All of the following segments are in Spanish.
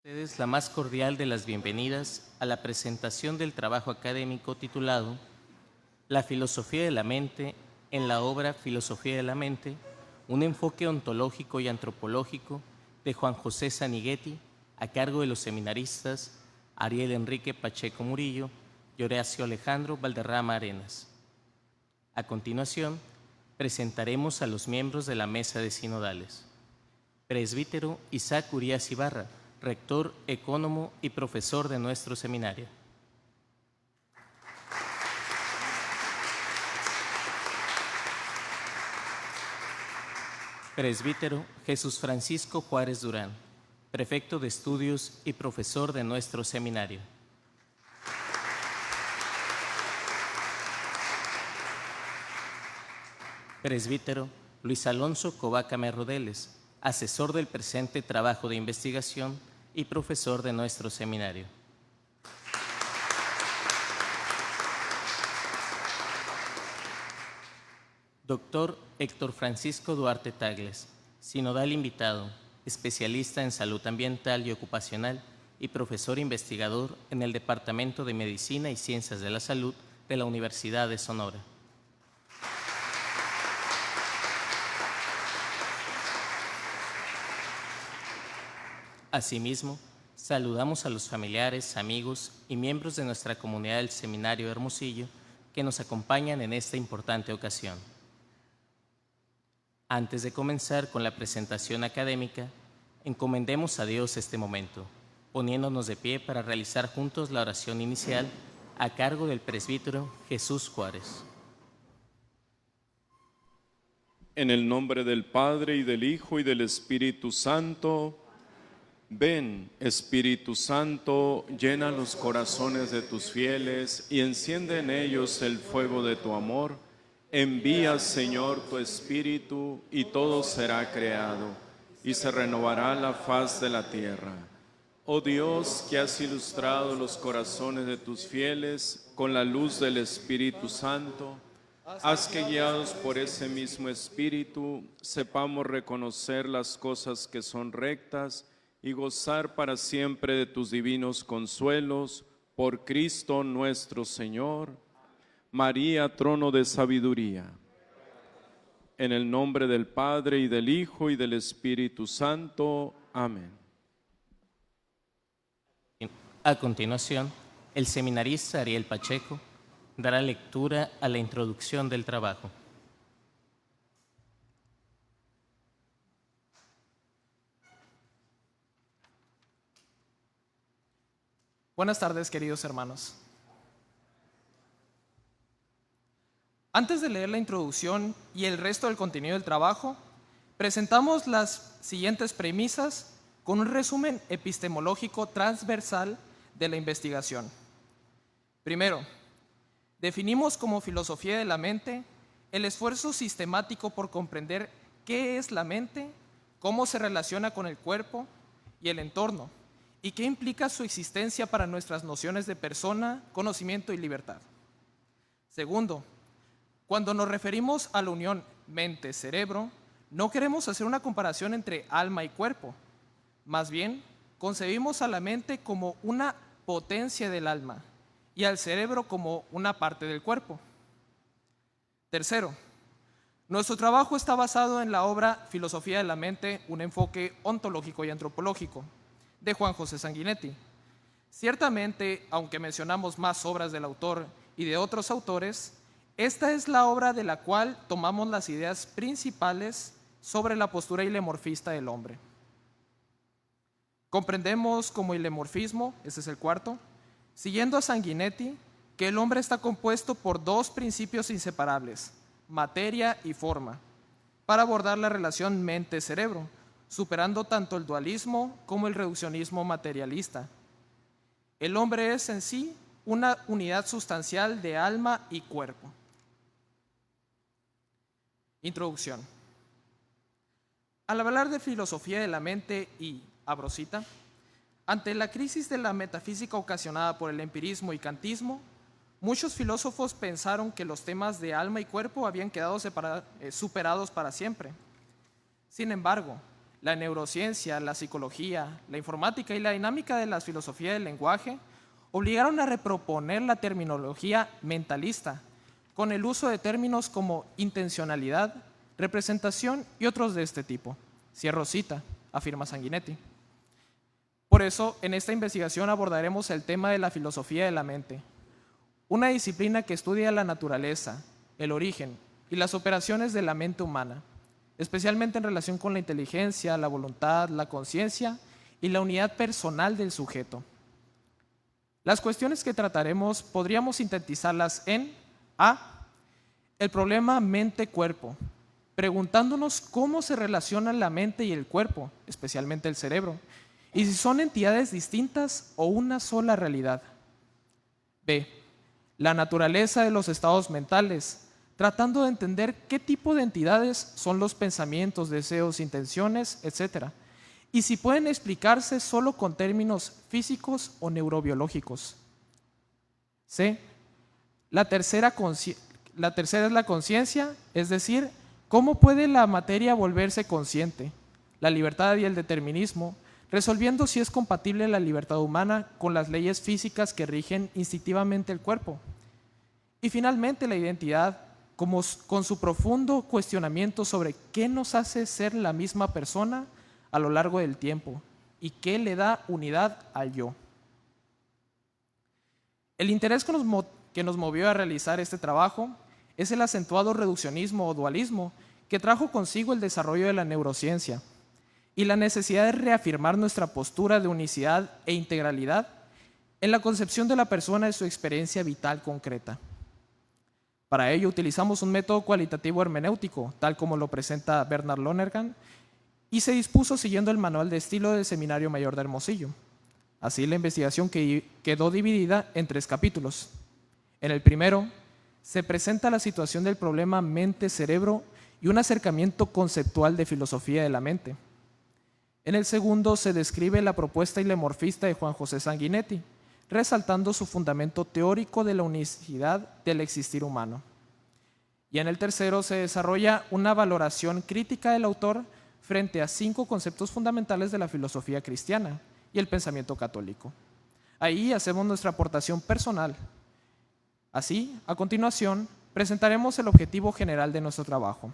Ustedes la más cordial de las bienvenidas a la presentación del trabajo académico titulado La filosofía de la mente en la obra Filosofía de la mente, un enfoque ontológico y antropológico de Juan José Saniguetti, a cargo de los seminaristas Ariel Enrique Pacheco Murillo y Horacio Alejandro Valderrama Arenas. A continuación, presentaremos a los miembros de la mesa de sinodales. Presbítero Isaac Urías Ibarra, rector, ecónomo y profesor de nuestro seminario. Presbítero Jesús Francisco Juárez Durán, prefecto de estudios y profesor de nuestro seminario. Presbítero Luis Alonso Covacame Rodeles, asesor del presente trabajo de investigación y profesor de nuestro seminario. Doctor Héctor Francisco Duarte Tagles, sinodal invitado, especialista en salud ambiental y ocupacional y profesor investigador en el Departamento de Medicina y Ciencias de la Salud de la Universidad de Sonora. Asimismo, saludamos a los familiares, amigos y miembros de nuestra comunidad del Seminario de Hermosillo que nos acompañan en esta importante ocasión. Antes de comenzar con la presentación académica, encomendemos a Dios este momento, poniéndonos de pie para realizar juntos la oración inicial a cargo del presbítero Jesús Juárez. En el nombre del Padre, y del Hijo, y del Espíritu Santo. Ven, Espíritu Santo, llena los corazones de tus fieles y enciende en ellos el fuego de tu amor. Envía, Señor, tu Espíritu y todo será creado y se renovará la faz de la tierra. Oh Dios, que has ilustrado los corazones de tus fieles con la luz del Espíritu Santo, haz que, guiados por ese mismo Espíritu, sepamos reconocer las cosas que son rectas y gozar para siempre de tus divinos consuelos, por Cristo nuestro Señor. María, trono de sabiduría. En el nombre del Padre, y del Hijo, y del Espíritu Santo. Amén. A continuación, el seminarista Ariel Pacheco dará lectura a la introducción del trabajo. Buenas tardes, queridos hermanos. Antes de leer la introducción y el resto del contenido del trabajo, presentamos las siguientes premisas con un resumen epistemológico transversal de la investigación. Primero, definimos como filosofía de la mente el esfuerzo sistemático por comprender qué es la mente, cómo se relaciona con el cuerpo y el entorno, y qué implica su existencia para nuestras nociones de persona, conocimiento y libertad. Segundo, cuando nos referimos a la unión mente-cerebro, no queremos hacer una comparación entre alma y cuerpo. Más bien, concebimos a la mente como una potencia del alma y al cerebro como una parte del cuerpo. Tercero, nuestro trabajo está basado en la obra Filosofía de la mente, un enfoque ontológico y antropológico, de Juan José Sanguinetti. Ciertamente, aunque mencionamos más obras del autor y de otros autores, esta es la obra de la cual tomamos las ideas principales sobre la postura ilemorfista del hombre. Comprendemos como ilemorfismo, ese es el cuarto, siguiendo a Sanguinetti, que el hombre está compuesto por dos principios inseparables, materia y forma, para abordar la relación mente-cerebro, superando tanto el dualismo como el reduccionismo materialista. El hombre es en sí una unidad sustancial de alma y cuerpo. Introducción. Al hablar de filosofía de la mente y, abro cita, ante la crisis de la metafísica ocasionada por el empirismo y kantismo, muchos filósofos pensaron que los temas de alma y cuerpo habían quedado superados para siempre. Sin embargo, la neurociencia, la psicología, la informática y la dinámica de la filosofía del lenguaje obligaron a reproponer la terminología mentalista con el uso de términos como intencionalidad, representación y otros de este tipo. Cierro cita, afirma Sanguinetti. Por eso, en esta investigación abordaremos el tema de la filosofía de la mente, una disciplina que estudia la naturaleza, el origen y las operaciones de la mente humana, especialmente en relación con la inteligencia, la voluntad, la conciencia y la unidad personal del sujeto. Las cuestiones que trataremos podríamos sintetizarlas en A. El problema mente-cuerpo, preguntándonos cómo se relacionan la mente y el cuerpo, especialmente el cerebro, y si son entidades distintas o una sola realidad. B. La naturaleza de los estados mentales, tratando de entender qué tipo de entidades son los pensamientos, deseos, intenciones, etc., y si pueden explicarse solo con términos físicos o neurobiológicos. C. La tercera es la conciencia, es decir, cómo puede la materia volverse consciente, la libertad y el determinismo, resolviendo si es compatible la libertad humana con las leyes físicas que rigen instintivamente el cuerpo. Y finalmente la identidad, con su profundo cuestionamiento sobre qué nos hace ser la misma persona a lo largo del tiempo y qué le da unidad al yo. El interés que nos movió a realizar este trabajo es el acentuado reduccionismo o dualismo que trajo consigo el desarrollo de la neurociencia y la necesidad de reafirmar nuestra postura de unicidad e integralidad en la concepción de la persona y su experiencia vital concreta. Para ello utilizamos un método cualitativo hermenéutico, tal como lo presenta Bernard Lonergan, y se dispuso siguiendo el manual de estilo del Seminario Mayor de Hermosillo. Así, la investigación quedó dividida en 3 capítulos. En el primero, se presenta la situación del problema mente-cerebro y un acercamiento conceptual de filosofía de la mente. En el segundo, se describe la propuesta ilemorfista de Juan José Sanguinetti, resaltando su fundamento teórico de la unicidad del existir humano. Y en el tercero, se desarrolla una valoración crítica del autor frente a 5 conceptos fundamentales de la filosofía cristiana y el pensamiento católico. Ahí hacemos nuestra aportación personal. Así, a continuación, presentaremos el objetivo general de nuestro trabajo.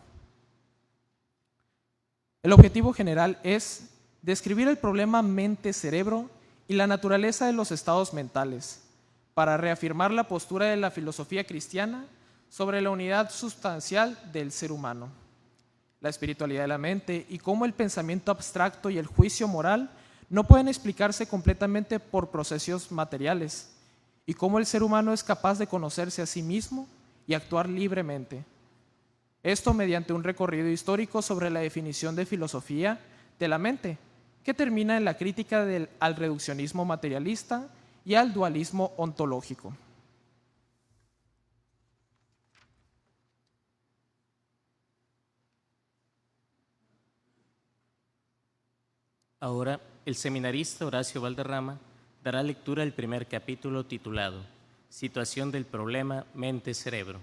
El objetivo general es describir el problema mente-cerebro y la naturaleza de los estados mentales, para reafirmar la postura de la filosofía cristiana sobre la unidad sustancial del ser humano, la espiritualidad de la mente y cómo el pensamiento abstracto y el juicio moral no pueden explicarse completamente por procesos materiales, y cómo el ser humano es capaz de conocerse a sí mismo y actuar libremente. Esto mediante un recorrido histórico sobre la definición de filosofía de la mente, que termina en la crítica al reduccionismo materialista y al dualismo ontológico. Ahora, el seminarista Horacio Valderrama dará lectura al primer capítulo titulado Situación del problema mente-cerebro.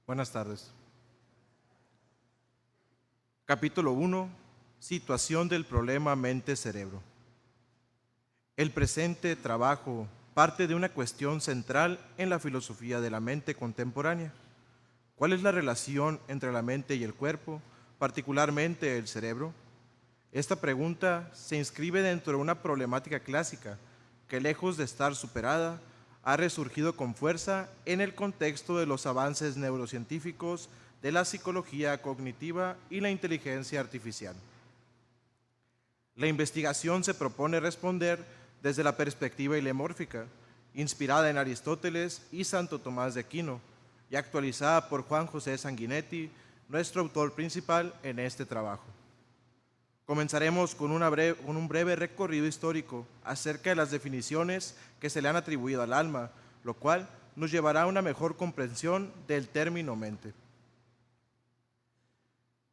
Buenas tardes. Capítulo 1. Situación del problema mente-cerebro. El presente trabajo parte de una cuestión central en la filosofía de la mente contemporánea. ¿Cuál es la relación entre la mente y el cuerpo, particularmente el cerebro? Esta pregunta se inscribe dentro de una problemática clásica que, lejos de estar superada, ha resurgido con fuerza en el contexto de los avances neurocientíficos de la psicología cognitiva y la inteligencia artificial. La investigación se propone responder desde la perspectiva ilemórfica, inspirada en Aristóteles y Santo Tomás de Aquino, y actualizada por Juan José Sanguinetti, nuestro autor principal en este trabajo. Comenzaremos con un breve recorrido histórico acerca de las definiciones que se le han atribuido al alma, lo cual nos llevará a una mejor comprensión del término mente.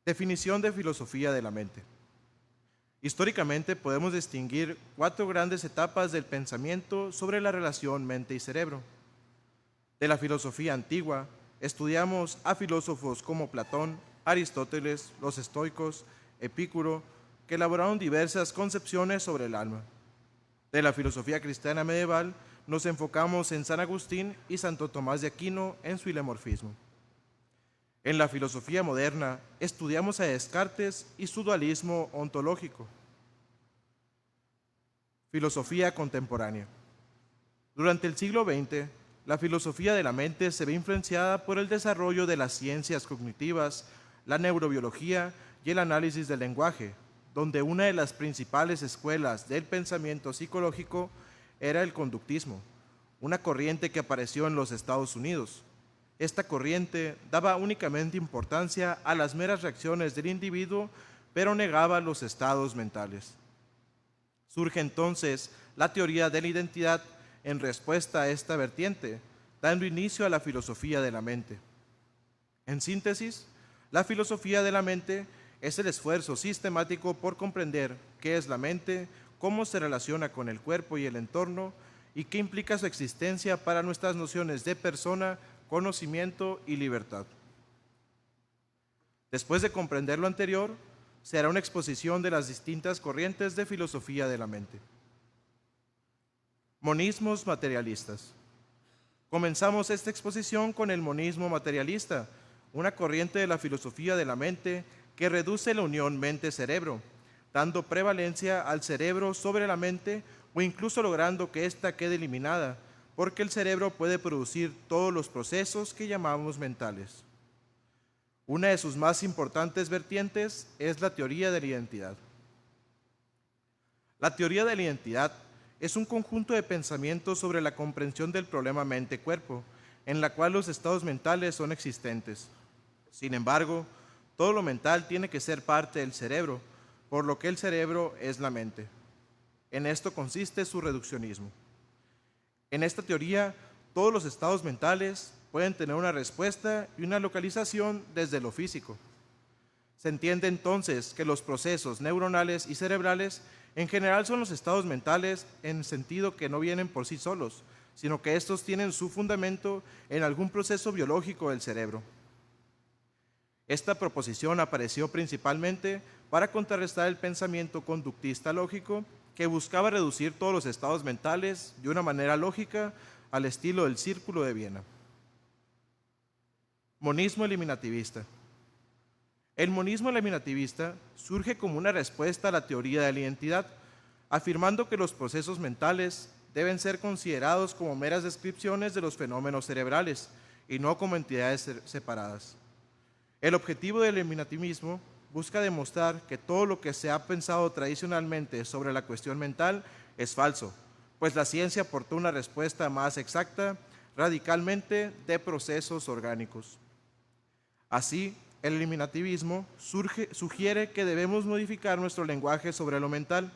Definición de filosofía de la mente. Históricamente podemos distinguir 4 grandes etapas del pensamiento sobre la relación mente y cerebro. De la filosofía antigua, estudiamos a filósofos como Platón, Aristóteles, los estoicos, Epicuro, que elaboraron diversas concepciones sobre el alma. De la filosofía cristiana medieval, nos enfocamos en San Agustín y Santo Tomás de Aquino en su hilemorfismo. En la filosofía moderna, estudiamos a Descartes y su dualismo ontológico. Filosofía contemporánea. Durante el siglo XX, la filosofía de la mente se ve influenciada por el desarrollo de las ciencias cognitivas, la neurobiología y el análisis del lenguaje, donde una de las principales escuelas del pensamiento psicológico era el conductismo, una corriente que apareció en los Estados Unidos. Esta corriente daba únicamente importancia a las meras reacciones del individuo, pero negaba los estados mentales. Surge entonces la teoría de la identidad en respuesta a esta vertiente, dando inicio a la filosofía de la mente. En síntesis, la filosofía de la mente es el esfuerzo sistemático por comprender qué es la mente, cómo se relaciona con el cuerpo y el entorno, y qué implica su existencia para nuestras nociones de persona, conocimiento y libertad. Después de comprender lo anterior, se hará una exposición de las distintas corrientes de filosofía de la mente. Monismos materialistas. Comenzamos esta exposición con el monismo materialista, una corriente de la filosofía de la mente que reduce la unión mente-cerebro, dando prevalencia al cerebro sobre la mente o incluso logrando que ésta quede eliminada, porque el cerebro puede producir todos los procesos que llamamos mentales. Una de sus más importantes vertientes es la teoría de la identidad. La teoría de la identidad es un conjunto de pensamientos sobre la comprensión del problema mente-cuerpo, en la cual los estados mentales son existentes. Sin embargo, todo lo mental tiene que ser parte del cerebro, por lo que el cerebro es la mente. En esto consiste su reduccionismo. En esta teoría, todos los estados mentales pueden tener una respuesta y una localización desde lo físico. Se entiende entonces que los procesos neuronales y cerebrales en general son los estados mentales en el sentido que no vienen por sí solos, sino que estos tienen su fundamento en algún proceso biológico del cerebro. Esta proposición apareció principalmente para contrarrestar el pensamiento conductista lógico que buscaba reducir todos los estados mentales de una manera lógica al estilo del Círculo de Viena. Monismo eliminativista. El monismo eliminativista surge como una respuesta a la teoría de la identidad, afirmando que los procesos mentales deben ser considerados como meras descripciones de los fenómenos cerebrales y no como entidades separadas. El objetivo del eliminativismo busca demostrar que todo lo que se ha pensado tradicionalmente sobre la cuestión mental es falso, pues la ciencia aportó una respuesta más exacta radicalmente de procesos orgánicos. Así, el eliminativismo sugiere que debemos modificar nuestro lenguaje sobre lo mental.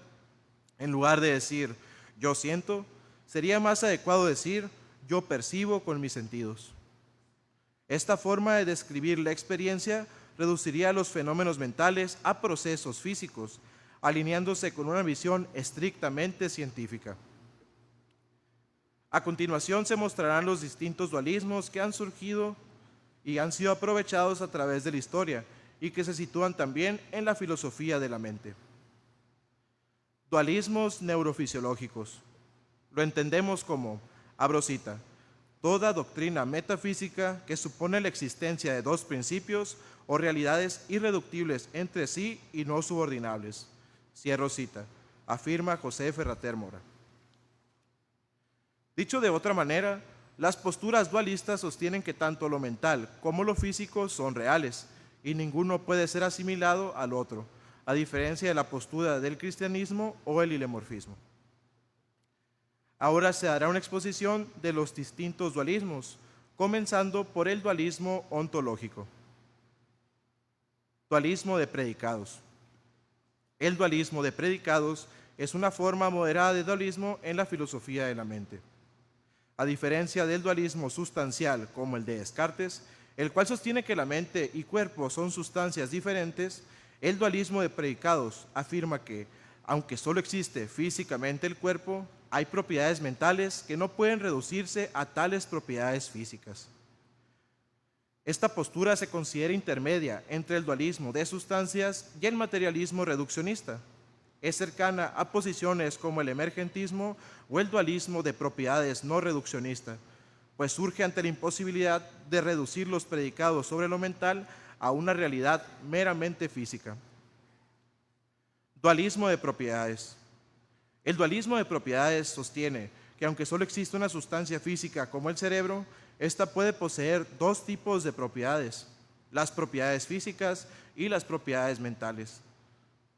En lugar de decir yo siento, sería más adecuado decir yo percibo con mis sentidos. Esta forma de describir la experiencia reduciría los fenómenos mentales a procesos físicos, alineándose con una visión estrictamente científica. A continuación se mostrarán los distintos dualismos que han surgido y han sido aprovechados a través de la historia y que se sitúan también en la filosofía de la mente. Dualismos neurofisiológicos. Lo entendemos como, abro cita, toda doctrina metafísica que supone la existencia de dos principios o realidades irreductibles entre sí y no subordinables. Cierro cita, afirma José Ferrater Mora. Dicho de otra manera, las posturas dualistas sostienen que tanto lo mental como lo físico son reales y ninguno puede ser asimilado al otro, a diferencia de la postura del cristianismo o el hilemorfismo. Ahora se hará una exposición de los distintos dualismos, comenzando por el dualismo ontológico. Dualismo de predicados. El dualismo de predicados es una forma moderada de dualismo en la filosofía de la mente. A diferencia del dualismo sustancial como el de Descartes, el cual sostiene que la mente y cuerpo son sustancias diferentes, el dualismo de predicados afirma que, aunque solo existe físicamente el cuerpo, hay propiedades mentales que no pueden reducirse a tales propiedades físicas. Esta postura se considera intermedia entre el dualismo de sustancias y el materialismo reduccionista. Es cercana a posiciones como el emergentismo o el dualismo de propiedades no reduccionista, pues surge ante la imposibilidad de reducir los predicados sobre lo mental a una realidad meramente física. Dualismo de propiedades. El dualismo de propiedades sostiene que aunque solo existe una sustancia física como el cerebro, ésta puede poseer dos tipos de propiedades: las propiedades físicas y las propiedades mentales.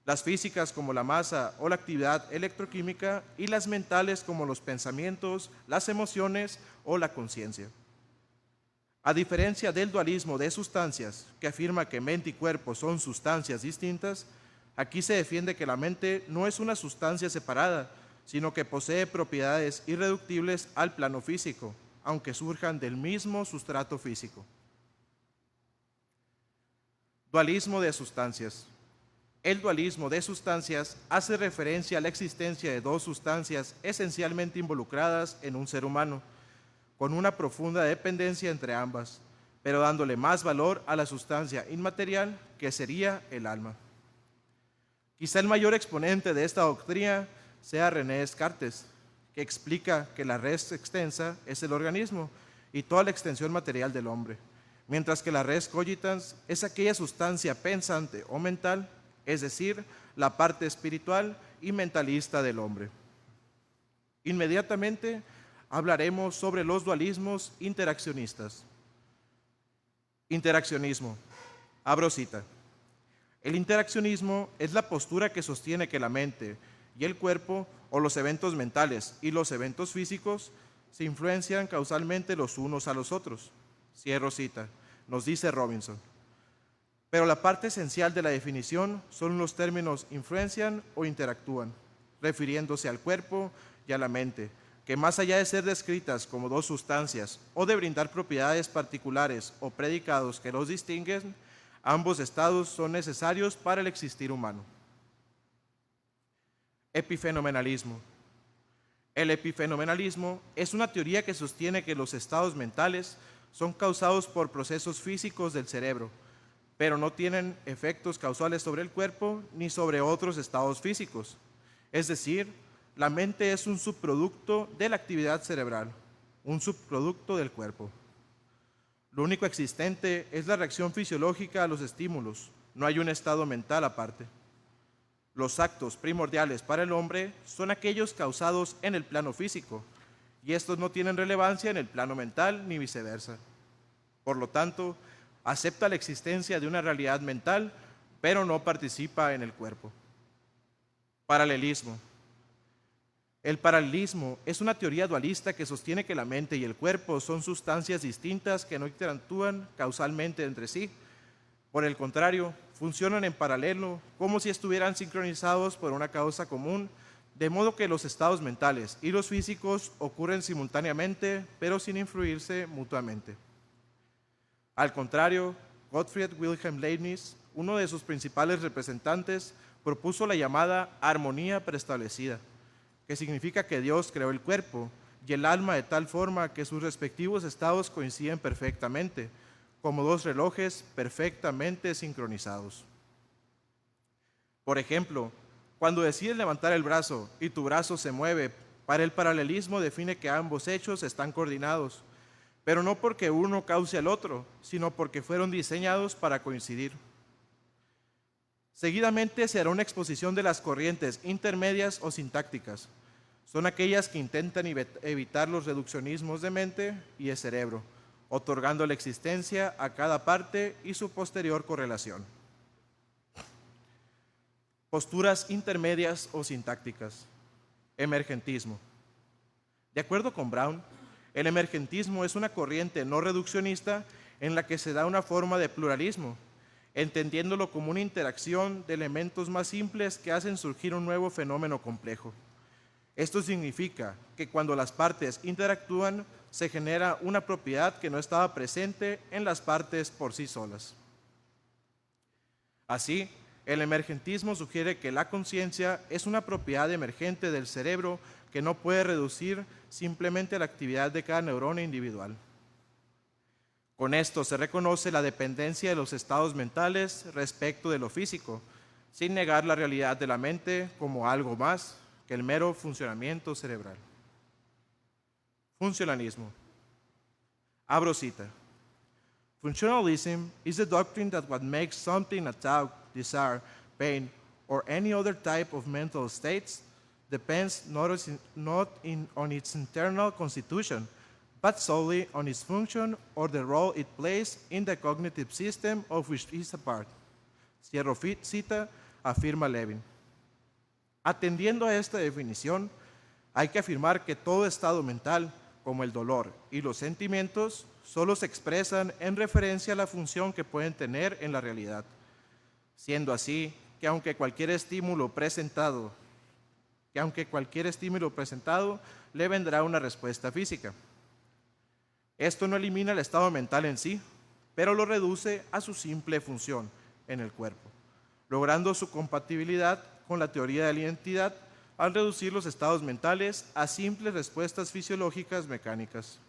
Las físicas como la masa o la actividad electroquímica, y las mentales como los pensamientos, las emociones o la conciencia. A diferencia del dualismo de sustancias, que afirma que mente y cuerpo son sustancias distintas, aquí se defiende que la mente no es una sustancia separada, sino que posee propiedades irreductibles al plano físico, aunque surjan del mismo sustrato físico. Dualismo de sustancias. El dualismo de sustancias hace referencia a la existencia de dos sustancias esencialmente involucradas en un ser humano, con una profunda dependencia entre ambas, pero dándole más valor a la sustancia inmaterial, que sería el alma. Quizá el mayor exponente de esta doctrina sea René Descartes, que explica que la res extensa es el organismo y toda la extensión material del hombre, mientras que la res cogitans es aquella sustancia pensante o mental, es decir, la parte espiritual y mentalista del hombre. Inmediatamente hablaremos sobre los dualismos interaccionistas. Interaccionismo. Abro cita. El interaccionismo es la postura que sostiene que la mente y el cuerpo, o los eventos mentales y los eventos físicos, se influencian causalmente los unos a los otros. Cierro cita. Nos dice Robinson. Pero la parte esencial de la definición son los términos influencian o interactúan, refiriéndose al cuerpo y a la mente, que más allá de ser descritas como dos sustancias o de brindar propiedades particulares o predicados que los distinguen, ambos estados son necesarios para el existir humano. Epifenomenalismo. El epifenomenalismo es una teoría que sostiene que los estados mentales son causados por procesos físicos del cerebro, pero no tienen efectos causales sobre el cuerpo ni sobre otros estados físicos. Es decir, la mente es un subproducto de la actividad cerebral, un subproducto del cuerpo. Lo único existente es la reacción fisiológica a los estímulos, no hay un estado mental aparte. Los actos primordiales para el hombre son aquellos causados en el plano físico, y estos no tienen relevancia en el plano mental ni viceversa. Por lo tanto, acepta la existencia de una realidad mental, pero no participa en el cuerpo. Paralelismo. El paralelismo es una teoría dualista que sostiene que la mente y el cuerpo son sustancias distintas que no interactúan causalmente entre sí. Por el contrario, funcionan en paralelo, como si estuvieran sincronizados por una causa común, de modo que los estados mentales y los físicos ocurren simultáneamente, pero sin influirse mutuamente. Al contrario, Gottfried Wilhelm Leibniz, uno de sus principales representantes, propuso la llamada armonía preestablecida, que significa que Dios creó el cuerpo y el alma de tal forma que sus respectivos estados coinciden perfectamente, como dos relojes perfectamente sincronizados. Por ejemplo, cuando decides levantar el brazo y tu brazo se mueve, para el paralelismo define que ambos hechos están coordinados, pero no porque uno cause al otro, sino porque fueron diseñados para coincidir. Seguidamente se hará una exposición de las corrientes intermedias o sintácticas. Son aquellas que intentan evitar los reduccionismos de mente y de cerebro, otorgando la existencia a cada parte y su posterior correlación. Posturas intermedias o sintácticas. Emergentismo. De acuerdo con Brown, el emergentismo es una corriente no reduccionista en la que se da una forma de pluralismo, entendiéndolo como una interacción de elementos más simples que hacen surgir un nuevo fenómeno complejo. Esto significa que cuando las partes interactúan, se genera una propiedad que no estaba presente en las partes por sí solas. Así, el emergentismo sugiere que la conciencia es una propiedad emergente del cerebro que no puede reducir simplemente a la actividad de cada neurona individual. Con esto se reconoce la dependencia de los estados mentales respecto de lo físico, sin negar la realidad de la mente como algo más que el mero funcionamiento cerebral. Funcionalismo. Abro cita. Functionalism is the doctrine that what makes something a thought, desire, pain, or any other type of mental states depends not on its internal constitution, but solely on its function or the role it plays in the cognitive system of which it is a part. Cierro cita, afirma Levin. Atendiendo a esta definición, hay que afirmar que todo estado mental, como el dolor y los sentimientos, solo se expresan en referencia a la función que pueden tener en la realidad, siendo así que aunque cualquier estímulo presentado le vendrá una respuesta física. Esto no elimina el estado mental en sí, pero lo reduce a su simple función en el cuerpo, logrando su compatibilidad con la teoría de la identidad al reducir los estados mentales a simples respuestas fisiológicas mecánicas.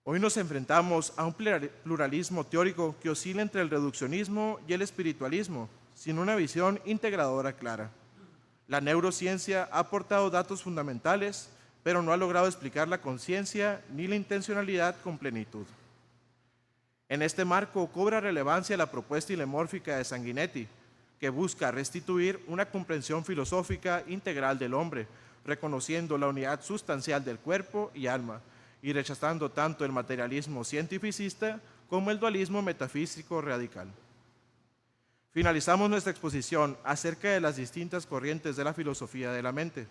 Hoy nos enfrentamos a un pluralismo teórico que oscila entre el reduccionismo y el espiritualismo, sin una visión integradora clara. La neurociencia ha aportado datos fundamentales, pero no ha logrado explicar la conciencia ni la intencionalidad con plenitud. En este marco cobra relevancia la propuesta ilemórfica de Sanguinetti, que busca restituir una comprensión filosófica integral del hombre, reconociendo la unidad sustancial del cuerpo y alma, y rechazando tanto el materialismo cientificista como el dualismo metafísico radical. Finalizamos nuestra exposición acerca de las distintas corrientes de la filosofía de la mente.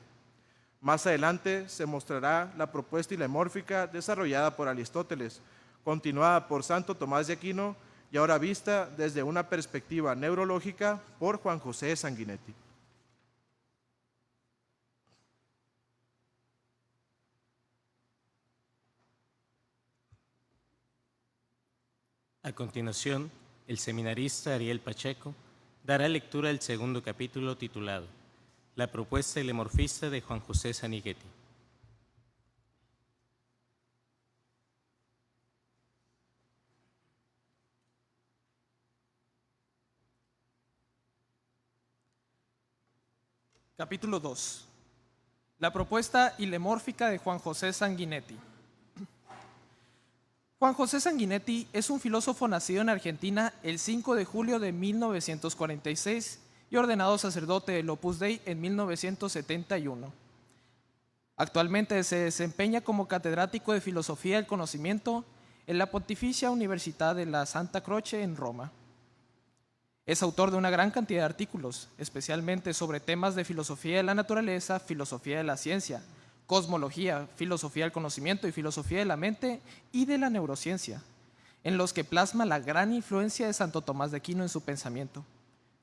Más adelante se mostrará la propuesta ilemórfica desarrollada por Aristóteles, continuada por Santo Tomás de Aquino y ahora vista desde una perspectiva neurológica por Juan José Sanguinetti. A continuación, el seminarista Ariel Pacheco dará lectura del segundo capítulo titulado La propuesta ilemorfista de Juan José Sanguinetti. Capítulo 2. La propuesta ilemórfica de Juan José Sanguinetti. Juan José Sanguinetti es un filósofo nacido en Argentina el 5 de julio de 1946 y ordenado sacerdote del Opus Dei en 1971. Actualmente se desempeña como catedrático de Filosofía del Conocimiento en la Pontificia Università della Santa Croce en Roma. Es autor de una gran cantidad de artículos, especialmente sobre temas de filosofía de la naturaleza, filosofía de la ciencia, cosmología, filosofía del conocimiento y filosofía de la mente y de la neurociencia, en los que plasma la gran influencia de Santo Tomás de Aquino en su pensamiento.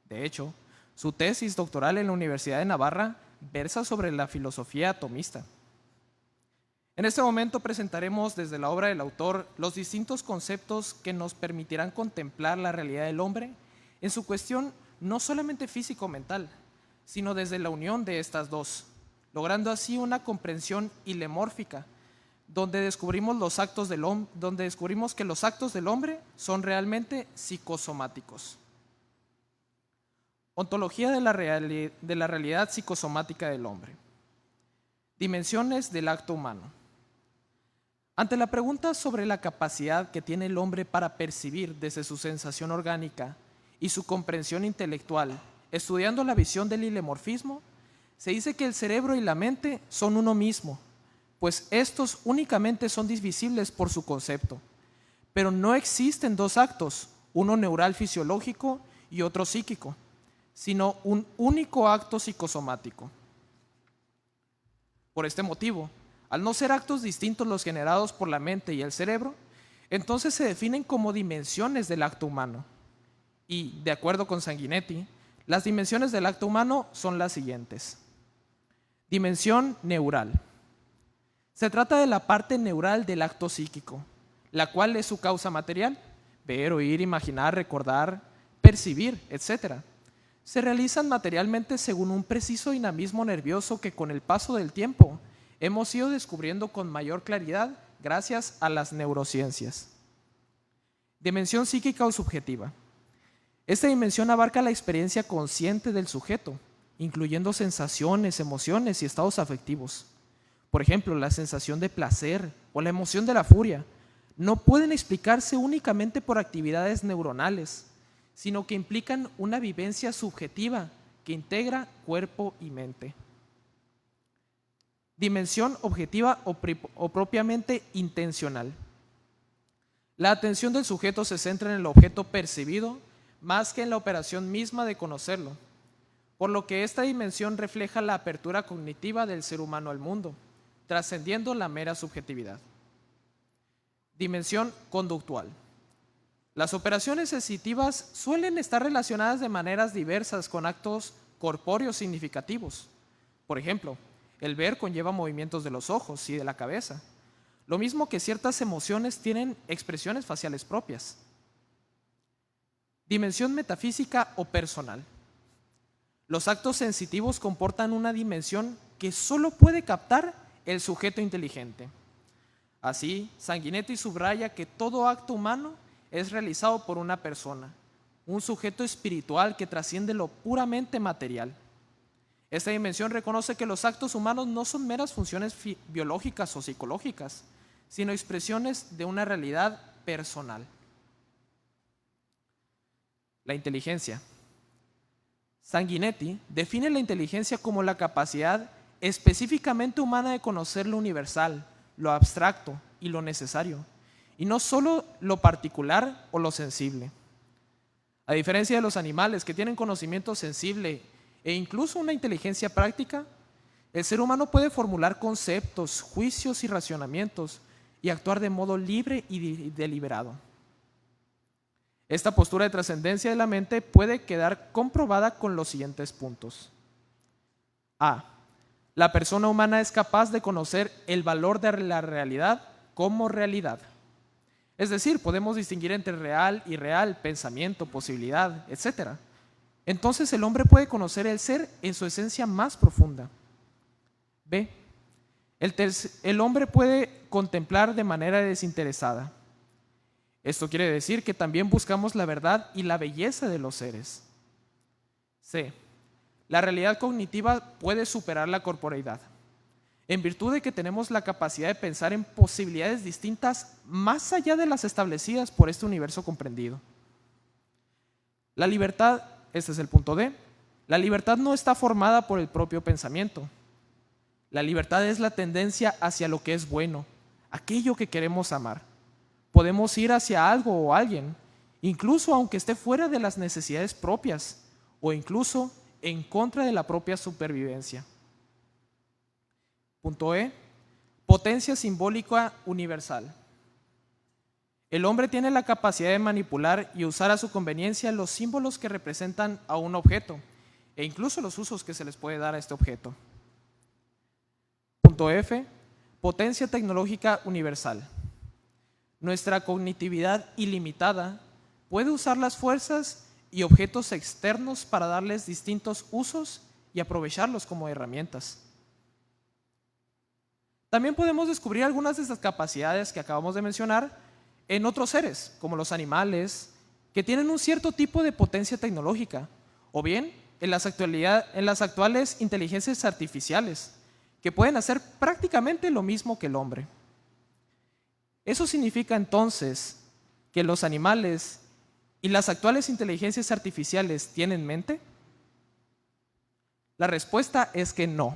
De hecho, su tesis doctoral en la Universidad de Navarra versa sobre la filosofía atomista. En este momento presentaremos desde la obra del autor los distintos conceptos que nos permitirán contemplar la realidad del hombre en su cuestión no solamente físico-mental, sino desde la unión de estas dos, logrando así una comprensión ilemórfica, donde descubrimos que los actos del hombre son realmente psicosomáticos. Ontología de la realidad psicosomática del hombre. Dimensiones del acto humano. Ante la pregunta sobre la capacidad que tiene el hombre para percibir desde su sensación orgánica y su comprensión intelectual, estudiando la visión del ilemorfismo, se dice que el cerebro y la mente son uno mismo, pues estos únicamente son divisibles por su concepto. Pero no existen dos actos, uno neural fisiológico y otro psíquico, sino un único acto psicosomático. Por este motivo, al no ser actos distintos los generados por la mente y el cerebro, entonces se definen como dimensiones del acto humano. Y, de acuerdo con Sanguinetti, las dimensiones del acto humano son las siguientes. Dimensión neural. Se trata de la parte neural del acto psíquico, la cual es su causa material: ver, oír, imaginar, recordar, percibir, etc. Se realizan materialmente según un preciso dinamismo nervioso que con el paso del tiempo hemos ido descubriendo con mayor claridad gracias a las neurociencias. Dimensión psíquica o subjetiva. Esta dimensión abarca la experiencia consciente del sujeto, incluyendo sensaciones, emociones y estados afectivos. Por ejemplo, la sensación de placer o la emoción de la furia no pueden explicarse únicamente por actividades neuronales, sino que implican una vivencia subjetiva que integra cuerpo y mente. Dimensión objetiva o propiamente intencional. La atención del sujeto se centra en el objeto percibido más que en la operación misma de conocerlo, por lo que esta dimensión refleja la apertura cognitiva del ser humano al mundo, trascendiendo la mera subjetividad. Dimensión conductual. Las operaciones sensitivas suelen estar relacionadas de maneras diversas con actos corpóreos significativos. Por ejemplo, el ver conlleva movimientos de los ojos y de la cabeza, lo mismo que ciertas emociones tienen expresiones faciales propias. Dimensión metafísica o personal. Los actos sensitivos comportan una dimensión que solo puede captar el sujeto inteligente. Así, Sanguinetti subraya que todo acto humano es realizado por una persona, un sujeto espiritual que trasciende lo puramente material. Esta dimensión reconoce que los actos humanos no son meras funciones biológicas o psicológicas, sino expresiones de una realidad personal. La inteligencia. Sanguinetti define la inteligencia como la capacidad específicamente humana de conocer lo universal, lo abstracto y lo necesario, y no solo lo particular o lo sensible. A diferencia de los animales que tienen conocimiento sensible e incluso una inteligencia práctica, el ser humano puede formular conceptos, juicios y racionamientos y actuar de modo libre y deliberado. Esta postura de trascendencia de la mente puede quedar comprobada con los siguientes puntos. A. La persona humana es capaz de conocer el valor de la realidad como realidad. Es decir, podemos distinguir entre real, irreal, pensamiento, posibilidad, etc. Entonces el hombre puede conocer el ser en su esencia más profunda. B. El hombre puede contemplar de manera desinteresada. Esto quiere decir que también buscamos la verdad y la belleza de los seres. C. La realidad cognitiva puede superar la corporeidad, en virtud de que tenemos la capacidad de pensar en posibilidades distintas más allá de las establecidas por este universo comprendido. La libertad, este es el punto D, la libertad no está formada por el propio pensamiento. La libertad es la tendencia hacia lo que es bueno, aquello que queremos amar. Podemos ir hacia algo o alguien, incluso aunque esté fuera de las necesidades propias o incluso en contra de la propia supervivencia. Punto E. Potencia simbólica universal. El hombre tiene la capacidad de manipular y usar a su conveniencia los símbolos que representan a un objeto e incluso los usos que se les puede dar a este objeto. Punto F. Potencia tecnológica universal. Nuestra cognitividad ilimitada puede usar las fuerzas y objetos externos para darles distintos usos y aprovecharlos como herramientas. También podemos descubrir algunas de estas capacidades que acabamos de mencionar en otros seres, como los animales, que tienen un cierto tipo de potencia tecnológica, o bien en las actuales inteligencias artificiales, que pueden hacer prácticamente lo mismo que el hombre. ¿Eso significa entonces que los animales y las actuales inteligencias artificiales tienen mente? La respuesta es que no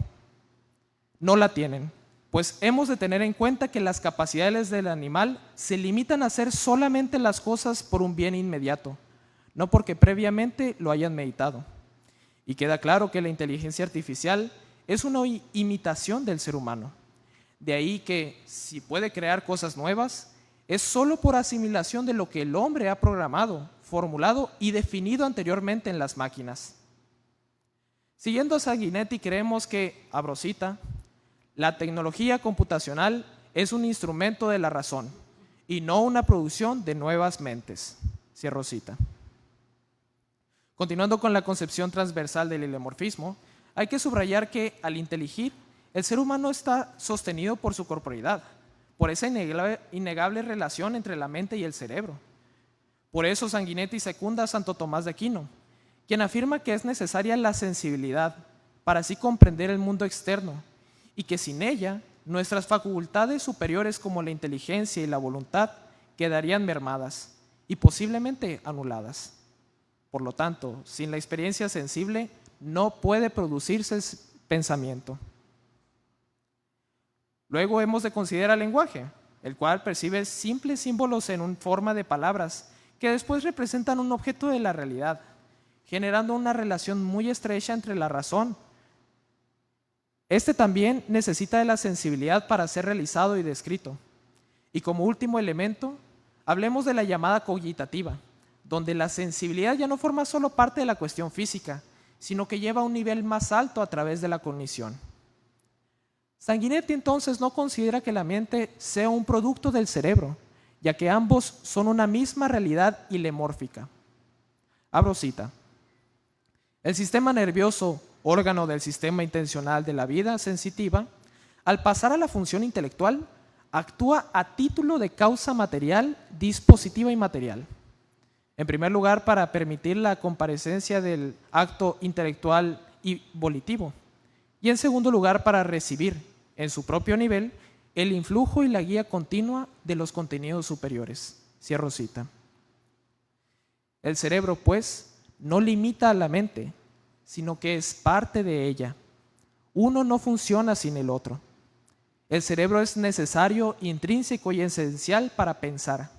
la tienen, pues hemos de tener en cuenta que las capacidades del animal se limitan a hacer solamente las cosas por un bien inmediato, no porque previamente lo hayan meditado. Y queda claro que la inteligencia artificial es una imitación del ser humano. De ahí que, si puede crear cosas nuevas, es solo por asimilación de lo que el hombre ha programado, formulado y definido anteriormente en las máquinas. Siguiendo a Sanguinetti, creemos que, abro cita, la tecnología computacional es un instrumento de la razón y no una producción de nuevas mentes. Cierro cita. Continuando con la concepción transversal del heliomorfismo, hay que subrayar que al inteligir, el ser humano está sostenido por su corporeidad, por esa innegable relación entre la mente y el cerebro. Por eso Sanguinetti secunda a Santo Tomás de Aquino, quien afirma que es necesaria la sensibilidad para así comprender el mundo externo y que sin ella nuestras facultades superiores como la inteligencia y la voluntad quedarían mermadas y posiblemente anuladas. Por lo tanto, sin la experiencia sensible no puede producirse pensamiento. Luego hemos de considerar el lenguaje, el cual percibe simples símbolos en forma de palabras que después representan un objeto de la realidad, generando una relación muy estrecha entre la razón. Este también necesita de la sensibilidad para ser realizado y descrito. Y como último elemento, hablemos de la llamada cogitativa, donde la sensibilidad ya no forma solo parte de la cuestión física, sino que lleva a un nivel más alto a través de la cognición. Sanguinetti entonces no considera que la mente sea un producto del cerebro, ya que ambos son una misma realidad hilemórfica. Abro cita. El sistema nervioso, órgano del sistema intencional de la vida sensitiva, al pasar a la función intelectual, actúa a título de causa material, dispositiva y material. En primer lugar, para permitir la comparecencia del acto intelectual y volitivo. Y en segundo lugar, para recibir, en su propio nivel, el influjo y la guía continua de los contenidos superiores. Cierro cita. El cerebro, pues, no limita a la mente, sino que es parte de ella. Uno no funciona sin el otro. El cerebro es necesario, intrínseco y esencial para pensar.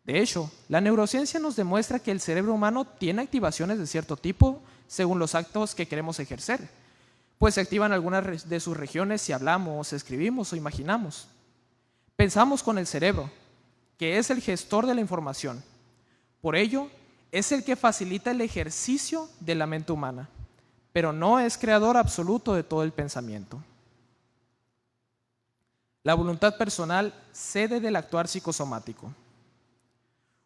De hecho, la neurociencia nos demuestra que el cerebro humano tiene activaciones de cierto tipo según los actos que queremos ejercer, pues se activan algunas de sus regiones si hablamos, escribimos o imaginamos. Pensamos con el cerebro, que es el gestor de la información. Por ello, es el que facilita el ejercicio de la mente humana, pero no es creador absoluto de todo el pensamiento. La voluntad personal cede del actuar psicosomático.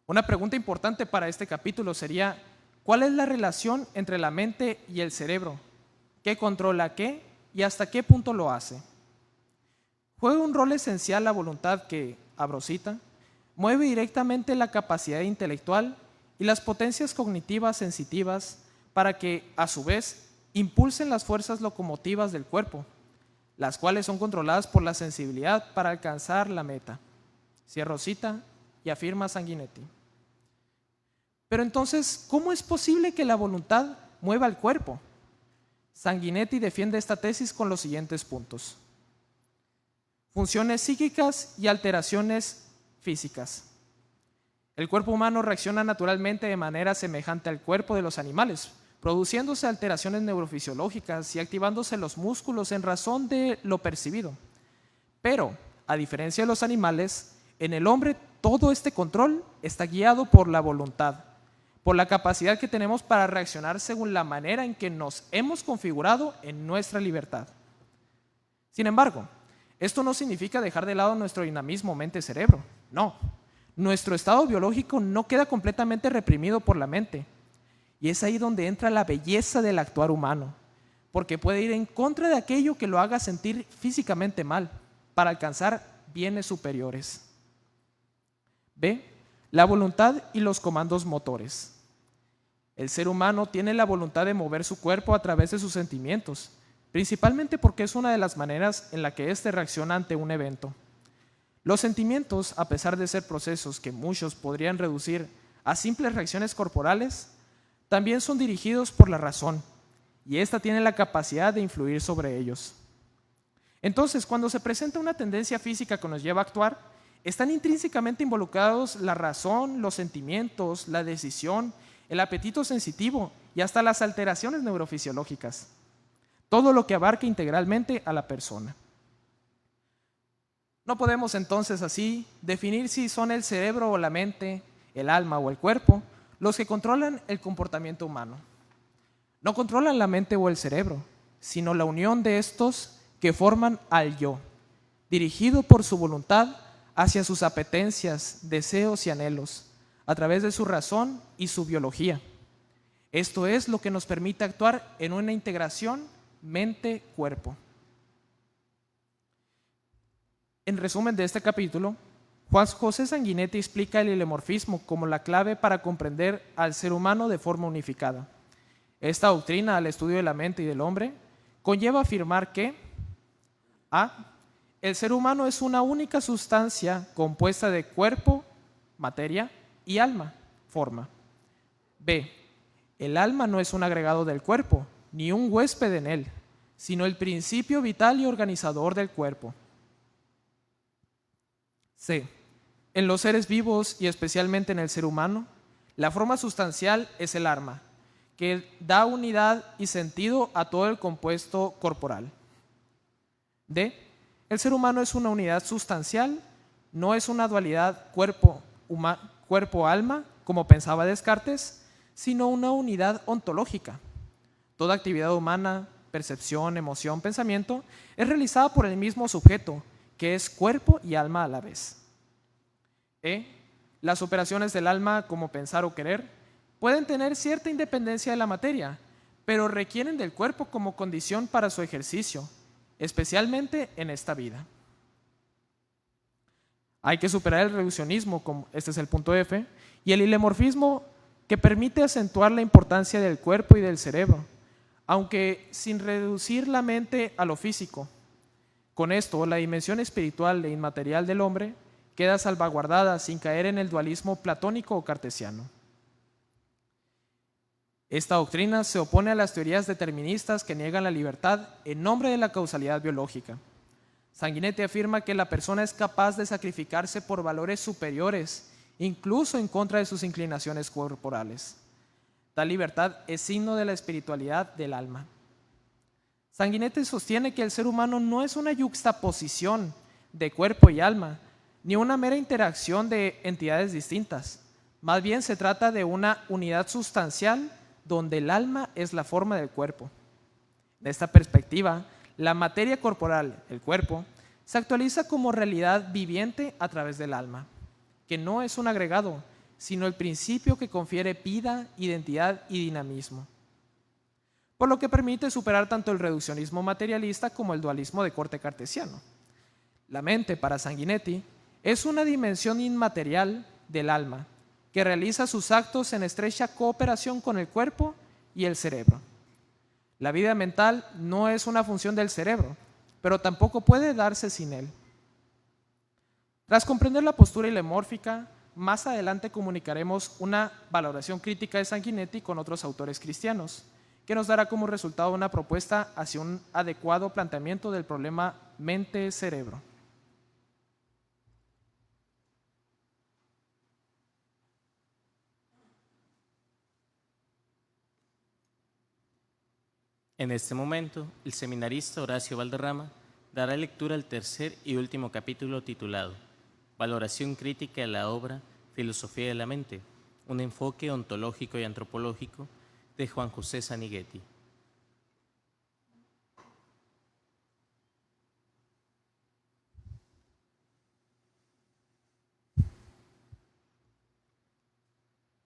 Una pregunta importante para este capítulo sería: ¿cuál es la relación entre la mente y el cerebro? ¿Qué controla qué y hasta qué punto lo hace? Juega un rol esencial la voluntad que, abro cita, mueve directamente la capacidad intelectual y las potencias cognitivas sensitivas para que, a su vez, impulsen las fuerzas locomotivas del cuerpo, las cuales son controladas por la sensibilidad para alcanzar la meta. Cierro cita y afirma Sanguinetti. Pero entonces, ¿cómo es posible que la voluntad mueva el cuerpo? Sanguinetti defiende esta tesis con los siguientes puntos. Funciones psíquicas y alteraciones físicas. El cuerpo humano reacciona naturalmente de manera semejante al cuerpo de los animales, produciéndose alteraciones neurofisiológicas y activándose los músculos en razón de lo percibido. Pero, a diferencia de los animales, en el hombre todo este control está guiado por la voluntad, por la capacidad que tenemos para reaccionar según la manera en que nos hemos configurado en nuestra libertad. Sin embargo, esto no significa dejar de lado nuestro dinamismo mente-cerebro. No, nuestro estado biológico no queda completamente reprimido por la mente. Y es ahí donde entra la belleza del actuar humano, porque puede ir en contra de aquello que lo haga sentir físicamente mal, para alcanzar bienes superiores. B. La voluntad y los comandos motores. El ser humano tiene la voluntad de mover su cuerpo a través de sus sentimientos, principalmente porque es una de las maneras en la que éste reacciona ante un evento. Los sentimientos, a pesar de ser procesos que muchos podrían reducir a simples reacciones corporales, también son dirigidos por la razón, y ésta tiene la capacidad de influir sobre ellos. Entonces, cuando se presenta una tendencia física que nos lleva a actuar, están intrínsecamente involucrados la razón, los sentimientos, la decisión, el apetito sensitivo y hasta las alteraciones neurofisiológicas. Todo lo que abarca integralmente a la persona. No podemos entonces así definir si son el cerebro o la mente, el alma o el cuerpo, los que controlan el comportamiento humano. No controlan la mente o el cerebro, sino la unión de estos que forman al yo, dirigido por su voluntad hacia sus apetencias, deseos y anhelos, a través de su razón y su biología. Esto es lo que nos permite actuar en una integración mente-cuerpo. En resumen de este capítulo, Juan José Sanguinetti explica el hilemorfismo como la clave para comprender al ser humano de forma unificada. Esta doctrina, al estudio de la mente y del hombre, conlleva afirmar que a. El ser humano es una única sustancia compuesta de cuerpo, materia, y alma, forma. B. El alma no es un agregado del cuerpo, ni un huésped en él, sino el principio vital y organizador del cuerpo. C. En los seres vivos y especialmente en el ser humano, la forma sustancial es el alma, que da unidad y sentido a todo el compuesto corporal. D. El ser humano es una unidad sustancial, no es una dualidad cuerpo-alma, como pensaba Descartes, sino una unidad ontológica. Toda actividad humana, percepción, emoción, pensamiento, es realizada por el mismo sujeto, que es cuerpo y alma a la vez. E. Las operaciones del alma, como pensar o querer, pueden tener cierta independencia de la materia, pero requieren del cuerpo como condición para su ejercicio, especialmente en esta vida. Hay que superar el reduccionismo, este es el punto F, y el hilemorfismo, que permite acentuar la importancia del cuerpo y del cerebro, aunque sin reducir la mente a lo físico. Con esto, la dimensión espiritual e inmaterial del hombre queda salvaguardada sin caer en el dualismo platónico o cartesiano. Esta doctrina se opone a las teorías deterministas que niegan la libertad en nombre de la causalidad biológica. Sanguinetti afirma que la persona es capaz de sacrificarse por valores superiores, incluso en contra de sus inclinaciones corporales. Tal libertad es signo de la espiritualidad del alma. Sanguinetti sostiene que el ser humano no es una yuxtaposición de cuerpo y alma, ni una mera interacción de entidades distintas. Más bien se trata de una unidad sustancial donde el alma es la forma del cuerpo. De esta perspectiva, la materia corporal, el cuerpo, se actualiza como realidad viviente a través del alma, que no es un agregado, sino el principio que confiere vida, identidad y dinamismo. Por lo que permite superar tanto el reduccionismo materialista como el dualismo de corte cartesiano. La mente, para Sanguinetti, es una dimensión inmaterial del alma, que realiza sus actos en estrecha cooperación con el cuerpo y el cerebro. La vida mental no es una función del cerebro, pero tampoco puede darse sin él. Tras comprender la postura hilemórfica, más adelante comunicaremos una valoración crítica de Sanguinetti con otros autores cristianos, que nos dará como resultado una propuesta hacia un adecuado planteamiento del problema mente-cerebro. En este momento, el seminarista Horacio Valderrama dará lectura al tercer y último capítulo titulado Valoración crítica de la obra Filosofía de la mente, un enfoque ontológico y antropológico de Juan José Sanguinetti.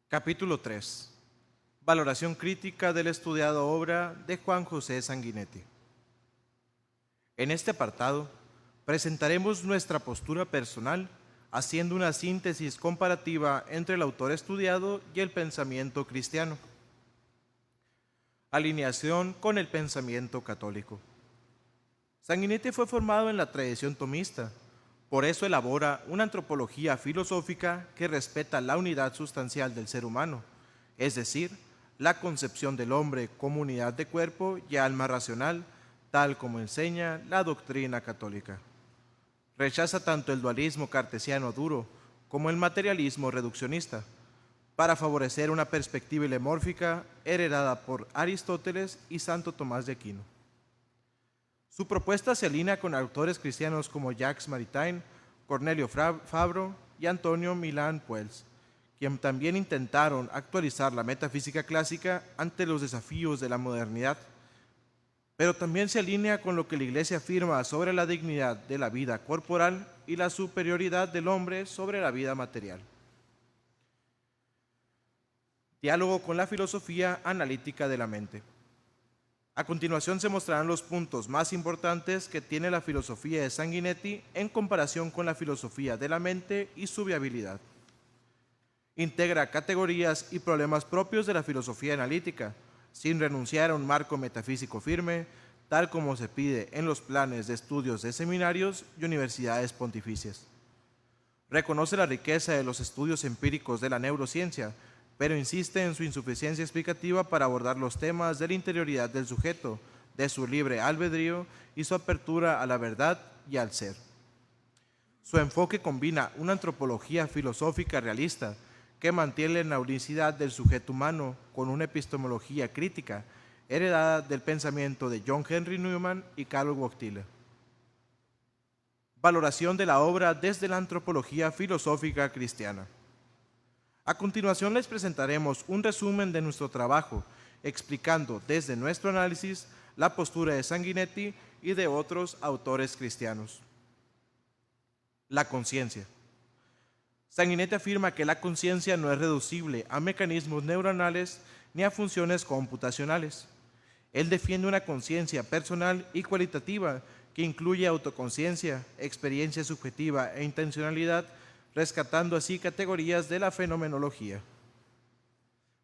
Capítulo 3. Valoración crítica de la estudiada obra de Juan José Sanguinetti. En este apartado, presentaremos nuestra postura personal, haciendo una síntesis comparativa entre el autor estudiado y el pensamiento cristiano. Alineación con el pensamiento católico. Sanguinetti fue formado en la tradición tomista, por eso elabora una antropología filosófica que respeta la unidad sustancial del ser humano, es decir, la concepción del hombre como unidad de cuerpo y alma racional, tal como enseña la doctrina católica. Rechaza tanto el dualismo cartesiano duro como el materialismo reduccionista, para favorecer una perspectiva hilemórfica heredada por Aristóteles y Santo Tomás de Aquino. Su propuesta se alinea con autores cristianos como Jacques Maritain, Cornelio Fabro y Antonio Milán Puels, quien también intentaron actualizar la metafísica clásica ante los desafíos de la modernidad, pero también se alinea con lo que la Iglesia afirma sobre la dignidad de la vida corporal y la superioridad del hombre sobre la vida material. Diálogo con la filosofía analítica de la mente. A continuación se mostrarán los puntos más importantes que tiene la filosofía de Sanguinetti en comparación con la filosofía de la mente y su viabilidad. Integra categorías y problemas propios de la filosofía analítica, sin renunciar a un marco metafísico firme, tal como se pide en los planes de estudios de seminarios y universidades pontificias. Reconoce la riqueza de los estudios empíricos de la neurociencia, pero insiste en su insuficiencia explicativa para abordar los temas de la interioridad del sujeto, de su libre albedrío y su apertura a la verdad y al ser. Su enfoque combina una antropología filosófica realista que mantiene la unicidad del sujeto humano con una epistemología crítica heredada del pensamiento de John Henry Newman y Karl Wojtyla. Valoración de la obra desde la antropología filosófica cristiana. A continuación les presentaremos un resumen de nuestro trabajo, explicando desde nuestro análisis la postura de Sanguinetti y de otros autores cristianos. La conciencia. Sanguinetti afirma que la conciencia no es reducible a mecanismos neuronales ni a funciones computacionales. Él defiende una conciencia personal y cualitativa que incluye autoconciencia, experiencia subjetiva e intencionalidad, rescatando así categorías de la fenomenología.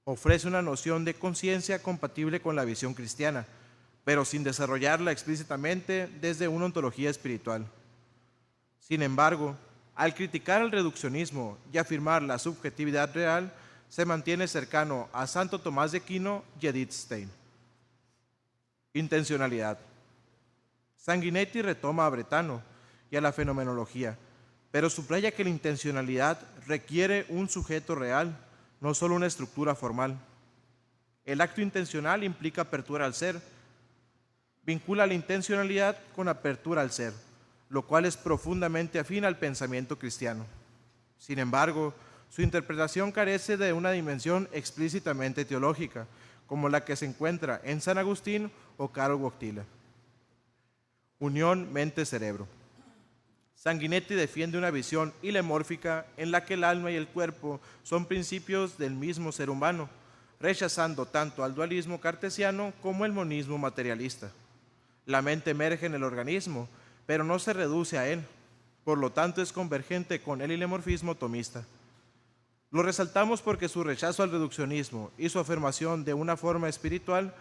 Ofrece una noción de conciencia compatible con la visión cristiana, pero sin desarrollarla explícitamente desde una ontología espiritual. Sin embargo, al criticar el reduccionismo y afirmar la subjetividad real, se mantiene cercano a Santo Tomás de Aquino y Edith Stein. Intencionalidad. Sanguinetti retoma a Bretano y a la fenomenología, pero subraya que la intencionalidad requiere un sujeto real, no solo una estructura formal. El acto intencional implica apertura al ser. Vincula la intencionalidad con apertura al ser, lo cual es profundamente afín al pensamiento cristiano. Sin embargo, su interpretación carece de una dimensión explícitamente teológica, como la que se encuentra en San Agustín o Karl Wojtyla. Unión mente-cerebro. Sanguinetti defiende una visión hilemórfica en la que el alma y el cuerpo son principios del mismo ser humano, rechazando tanto al dualismo cartesiano como el monismo materialista. La mente emerge en el organismo, pero no se reduce a él, por lo tanto es convergente con el hilemorfismo tomista. Lo resaltamos porque su rechazo al reduccionismo y su afirmación de una forma espiritual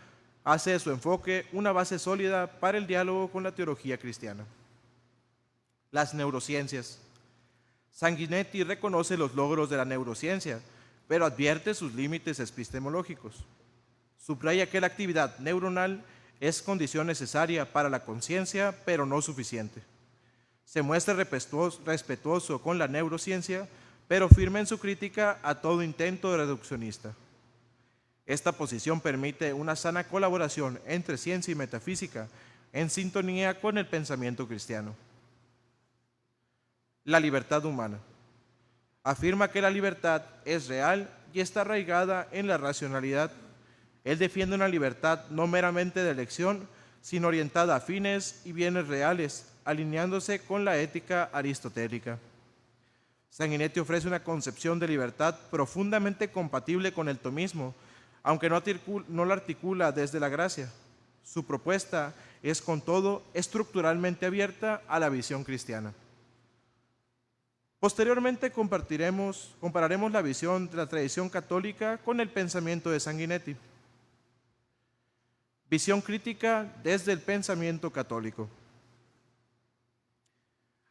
hace de su enfoque una base sólida para el diálogo con la teología cristiana. Las neurociencias. Sanguinetti reconoce los logros de la neurociencia, pero advierte sus límites epistemológicos. Subraya que la actividad neuronal es condición necesaria para la conciencia, pero no suficiente. Se muestra respetuoso con la neurociencia, pero firme en su crítica a todo intento reduccionista. Esta posición permite una sana colaboración entre ciencia y metafísica, en sintonía con el pensamiento cristiano. La libertad humana. Afirma que la libertad es real y está arraigada en la racionalidad. Él defiende una libertad no meramente de elección, sino orientada a fines y bienes reales, alineándose con la ética aristotélica. Sanguinetti ofrece una concepción de libertad profundamente compatible con el tomismo, aunque no la articula desde la gracia. Su propuesta es, con todo, estructuralmente abierta a la visión cristiana. Posteriormente compararemos la visión de la tradición católica con el pensamiento de Sanguinetti. Visión crítica desde el pensamiento católico.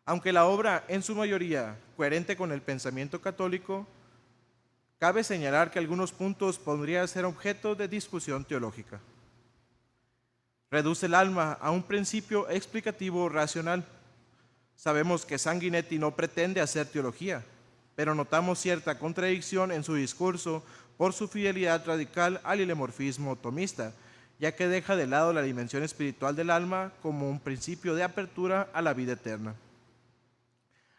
Aunque la obra en su mayoría coherente con el pensamiento católico, cabe señalar que algunos puntos podrían ser objeto de discusión teológica. Reduce el alma a un principio explicativo racional. Sabemos que Sanguinetti no pretende hacer teología, pero notamos cierta contradicción en su discurso por su fidelidad radical al hilemorfismo tomista, ya que deja de lado la dimensión espiritual del alma como un principio de apertura a la vida eterna.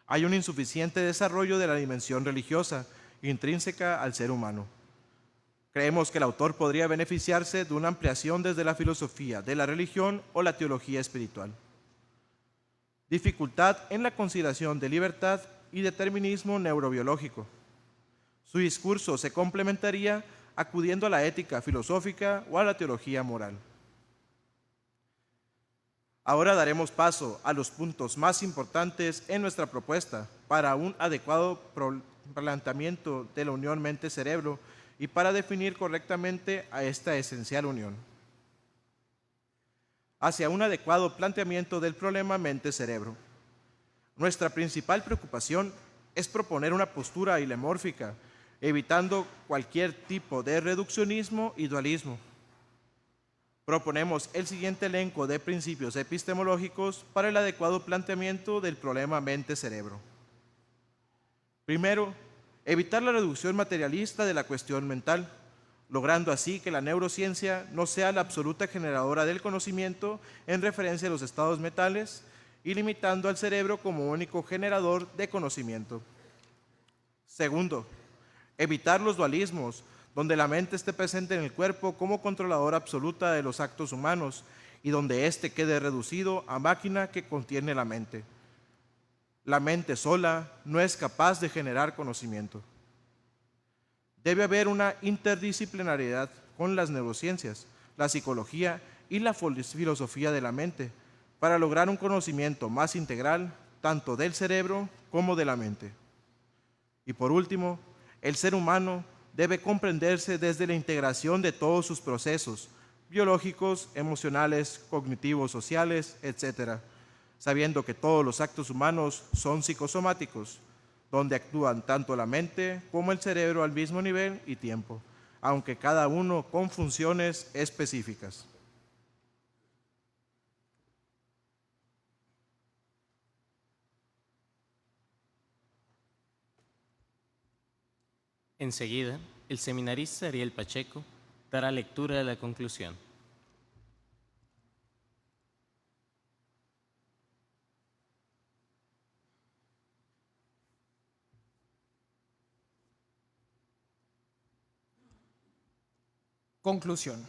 Hay un insuficiente desarrollo de la dimensión religiosa intrínseca al ser humano. Creemos que el autor podría beneficiarse de una ampliación desde la filosofía de la religión o la teología espiritual. Dificultad en la consideración de libertad y determinismo neurobiológico. Su discurso se complementaría acudiendo a la ética filosófica o a la teología moral. Ahora daremos paso a los puntos más importantes en nuestra propuesta para un adecuado planteamiento de la unión mente-cerebro y para definir correctamente a esta esencial unión. Hacia un adecuado planteamiento del problema mente-cerebro. Nuestra principal preocupación es proponer una postura hilemórfica, evitando cualquier tipo de reduccionismo y dualismo. Proponemos el siguiente elenco de principios epistemológicos para el adecuado planteamiento del problema mente-cerebro. Primero, evitar la reducción materialista de la cuestión mental, logrando así que la neurociencia no sea la absoluta generadora del conocimiento en referencia a los estados mentales y limitando al cerebro como único generador de conocimiento. Segundo, evitar los dualismos, donde la mente esté presente en el cuerpo como controladora absoluta de los actos humanos y donde éste quede reducido a máquina que contiene la mente. La mente sola no es capaz de generar conocimiento. Debe haber una interdisciplinariedad con las neurociencias, la psicología y la filosofía de la mente para lograr un conocimiento más integral tanto del cerebro como de la mente. Y por último, el ser humano debe comprenderse desde la integración de todos sus procesos biológicos, emocionales, cognitivos, sociales, etc., sabiendo que todos los actos humanos son psicosomáticos, donde actúan tanto la mente como el cerebro al mismo nivel y tiempo, aunque cada uno con funciones específicas. Enseguida, el seminarista Ariel Pacheco dará lectura de la conclusión. Conclusión.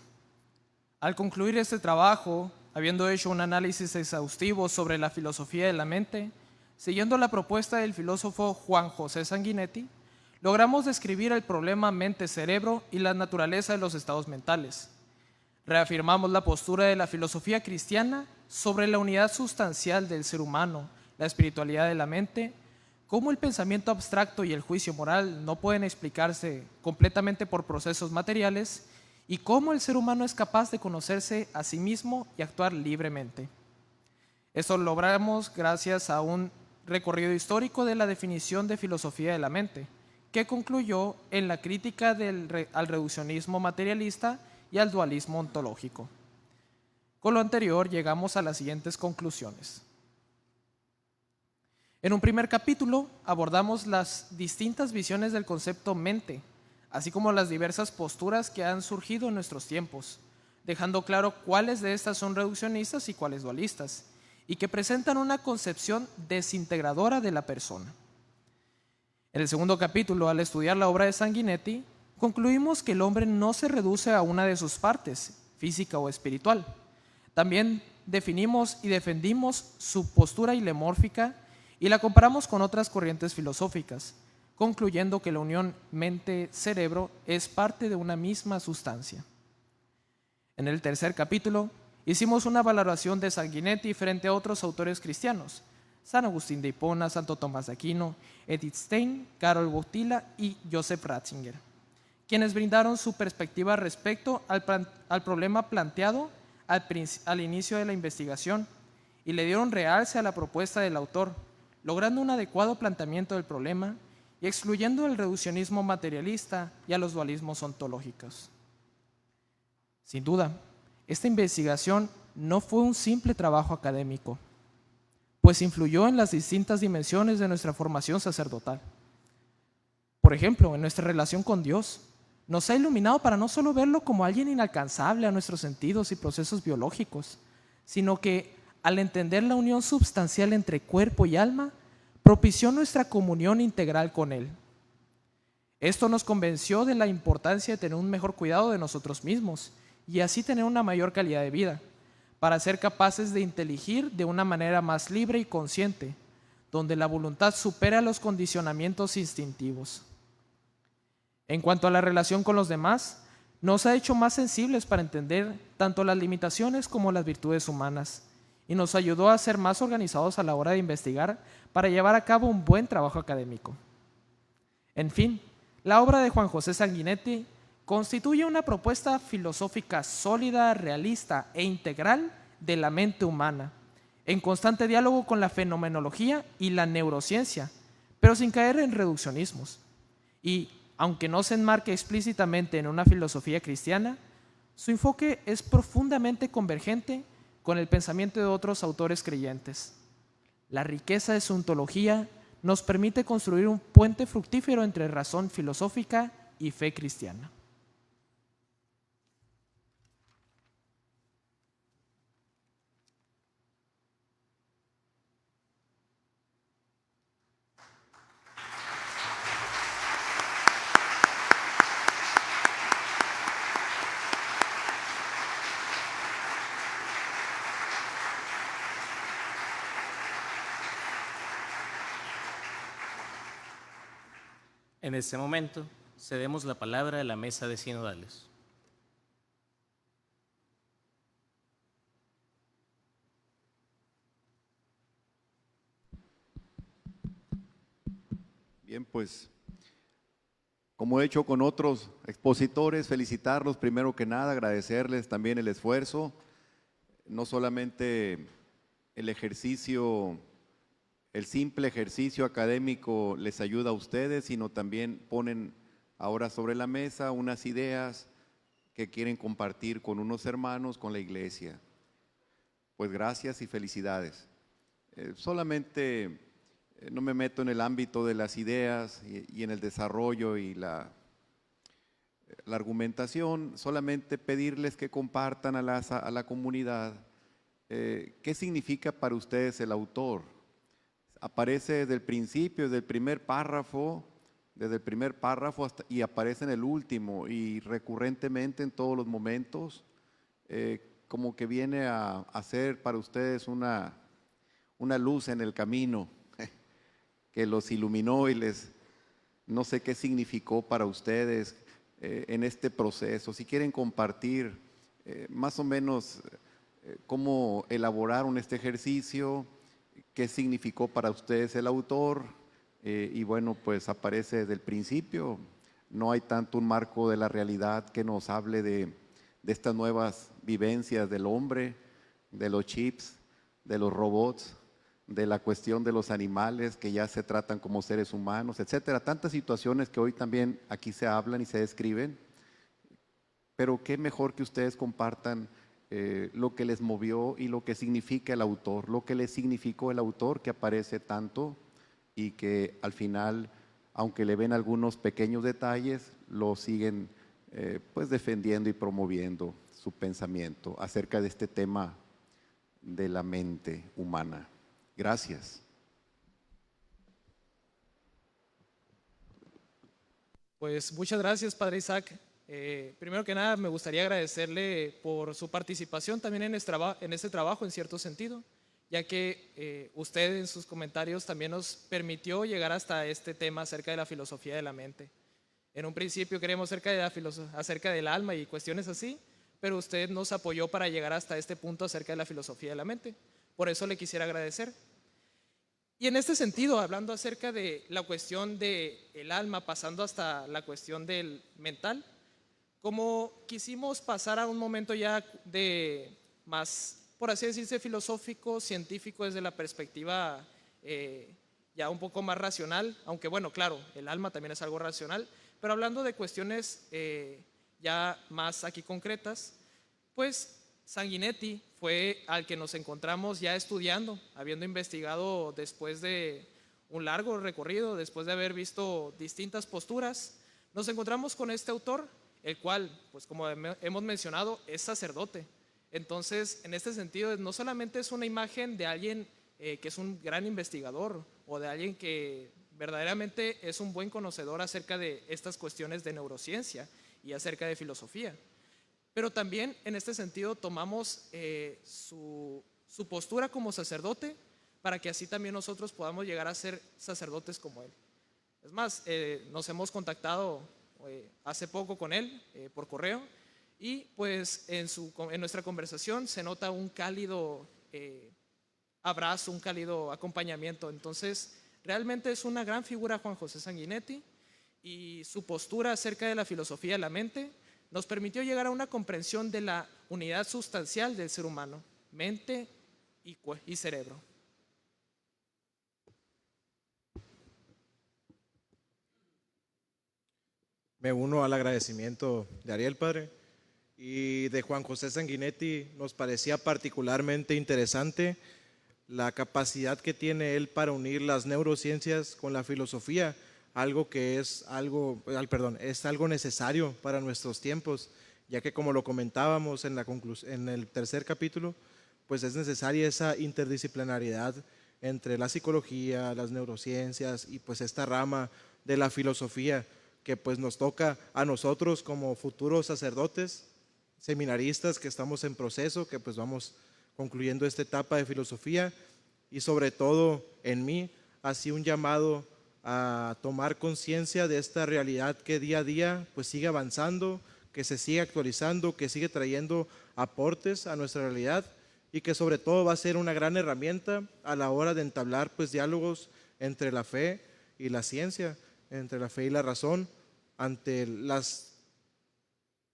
Al concluir este trabajo, habiendo hecho un análisis exhaustivo sobre la filosofía de la mente, siguiendo la propuesta del filósofo Juan José Sanguinetti, logramos describir el problema mente-cerebro y la naturaleza de los estados mentales. Reafirmamos la postura de la filosofía cristiana sobre la unidad sustancial del ser humano, la espiritualidad de la mente, cómo el pensamiento abstracto y el juicio moral no pueden explicarse completamente por procesos materiales y cómo el ser humano es capaz de conocerse a sí mismo y actuar libremente. Esto lo logramos gracias a un recorrido histórico de la definición de filosofía de la mente, que concluyó en la crítica al reduccionismo materialista y al dualismo ontológico. Con lo anterior llegamos a las siguientes conclusiones. En un primer capítulo abordamos las distintas visiones del concepto mente, así como las diversas posturas que han surgido en nuestros tiempos, dejando claro cuáles de estas son reduccionistas y cuáles dualistas, y que presentan una concepción desintegradora de la persona. En el segundo capítulo, al estudiar la obra de Sanguinetti, concluimos que el hombre no se reduce a una de sus partes, física o espiritual. También definimos y defendimos su postura hilemórfica y la comparamos con otras corrientes filosóficas, concluyendo que la unión mente-cerebro es parte de una misma sustancia. En el tercer capítulo, hicimos una valoración de Sanguinetti frente a otros autores cristianos, San Agustín de Hipona, Santo Tomás de Aquino, Edith Stein, Karol Wojtyla y Joseph Ratzinger, quienes brindaron su perspectiva respecto al problema planteado al inicio de la investigación y le dieron realce a la propuesta del autor, logrando un adecuado planteamiento del problema y excluyendo el reduccionismo materialista y a los dualismos ontológicos. Sin duda, esta investigación no fue un simple trabajo académico, pues influyó en las distintas dimensiones de nuestra formación sacerdotal. Por ejemplo, en nuestra relación con Dios, nos ha iluminado para no solo verlo como alguien inalcanzable a nuestros sentidos y procesos biológicos, sino que, al entender la unión substancial entre cuerpo y alma, propició nuestra comunión integral con Él. Esto nos convenció de la importancia de tener un mejor cuidado de nosotros mismos y así tener una mayor calidad de vida, para ser capaces de inteligir de una manera más libre y consciente, donde la voluntad supera los condicionamientos instintivos. En cuanto a la relación con los demás, nos ha hecho más sensibles para entender tanto las limitaciones como las virtudes humanas y nos ayudó a ser más organizados a la hora de investigar para llevar a cabo un buen trabajo académico. En fin, la obra de Juan José Sanguinetti constituye una propuesta filosófica sólida, realista e integral de la mente humana, en constante diálogo con la fenomenología y la neurociencia, pero sin caer en reduccionismos. Y, aunque no se enmarque explícitamente en una filosofía cristiana, su enfoque es profundamente convergente con el pensamiento de otros autores creyentes. La riqueza de su ontología nos permite construir un puente fructífero entre razón filosófica y fe cristiana. En este momento, cedemos la palabra a la mesa de sinodales. Bien, pues, como he hecho con otros expositores, felicitarlos primero que nada, agradecerles también el esfuerzo, no solamente el ejercicio, el simple ejercicio académico les ayuda a ustedes, sino también ponen ahora sobre la mesa unas ideas que quieren compartir con unos hermanos, con la iglesia. Pues gracias y felicidades. Solamente no me meto en el ámbito de las ideas y en el desarrollo y la argumentación, solamente pedirles que compartan a la comunidad qué significa para ustedes el autor. Aparece desde el principio, desde el primer párrafo y aparece en el último y recurrentemente en todos los momentos, como que viene a ser para ustedes una luz en el camino que los iluminó y no sé qué significó para ustedes en este proceso. Si quieren compartir más o menos cómo elaboraron este ejercicio, qué significó para ustedes el autor, y bueno, pues aparece desde el principio. No hay tanto un marco de la realidad que nos hable de estas nuevas vivencias del hombre, de los chips, de los robots, de la cuestión de los animales que ya se tratan como seres humanos, etcétera. Tantas situaciones que hoy también aquí se hablan y se describen, pero qué mejor que ustedes compartan lo que les movió y lo que significa el autor, lo que les significó el autor que aparece tanto y que al final, aunque le ven algunos pequeños detalles, lo siguen pues defendiendo y promoviendo su pensamiento acerca de este tema de la mente humana. Gracias. Pues muchas gracias, Padre Isaac. Primero que nada, me gustaría agradecerle por su participación también en este trabajo, en cierto sentido, ya que usted en sus comentarios también nos permitió llegar hasta este tema acerca de la filosofía de la mente. En un principio queríamos acerca del alma y cuestiones así, pero usted nos apoyó para llegar hasta este punto acerca de la filosofía de la mente. Por eso le quisiera agradecer. Y en este sentido, hablando acerca de la cuestión del alma, pasando hasta la cuestión del mental, como quisimos pasar a un momento ya de más, por así decirse, filosófico, científico, desde la perspectiva ya un poco más racional, aunque bueno, claro, el alma también es algo racional, pero hablando de cuestiones ya más aquí concretas, pues Sanguinetti fue al que nos encontramos ya estudiando, habiendo investigado después de un largo recorrido, después de haber visto distintas posturas, nos encontramos con este autor, el cual, pues como hemos mencionado, es sacerdote. Entonces, en este sentido, no solamente es una imagen de alguien que es un gran investigador o de alguien que verdaderamente es un buen conocedor acerca de estas cuestiones de neurociencia y acerca de filosofía. Pero también en este sentido tomamos su postura como sacerdote para que así también nosotros podamos llegar a ser sacerdotes como él. Es más, nos hemos contactado hace poco con él por correo y pues en nuestra conversación se nota un cálido abrazo, un cálido acompañamiento. Entonces, realmente es una gran figura Juan José Sanguinetti, y su postura acerca de la filosofía de la mente nos permitió llegar a una comprensión de la unidad sustancial del ser humano, mente y cerebro. Me uno al agradecimiento de Ariel, padre, y de Juan José Sanguinetti. Nos parecía particularmente interesante la capacidad que tiene él para unir las neurociencias con la filosofía, algo que es algo necesario para nuestros tiempos, ya que como lo comentábamos en el tercer capítulo, pues es necesaria esa interdisciplinariedad entre la psicología, las neurociencias y pues esta rama de la filosofía que pues nos toca a nosotros como futuros sacerdotes, seminaristas que estamos en proceso, que pues vamos concluyendo esta etapa de filosofía, y sobre todo en mí, así un llamado a tomar conciencia de esta realidad que día a día pues sigue avanzando, que se sigue actualizando, que sigue trayendo aportes a nuestra realidad y que sobre todo va a ser una gran herramienta a la hora de entablar pues diálogos entre la fe y la ciencia, entre la fe y la razón, ante las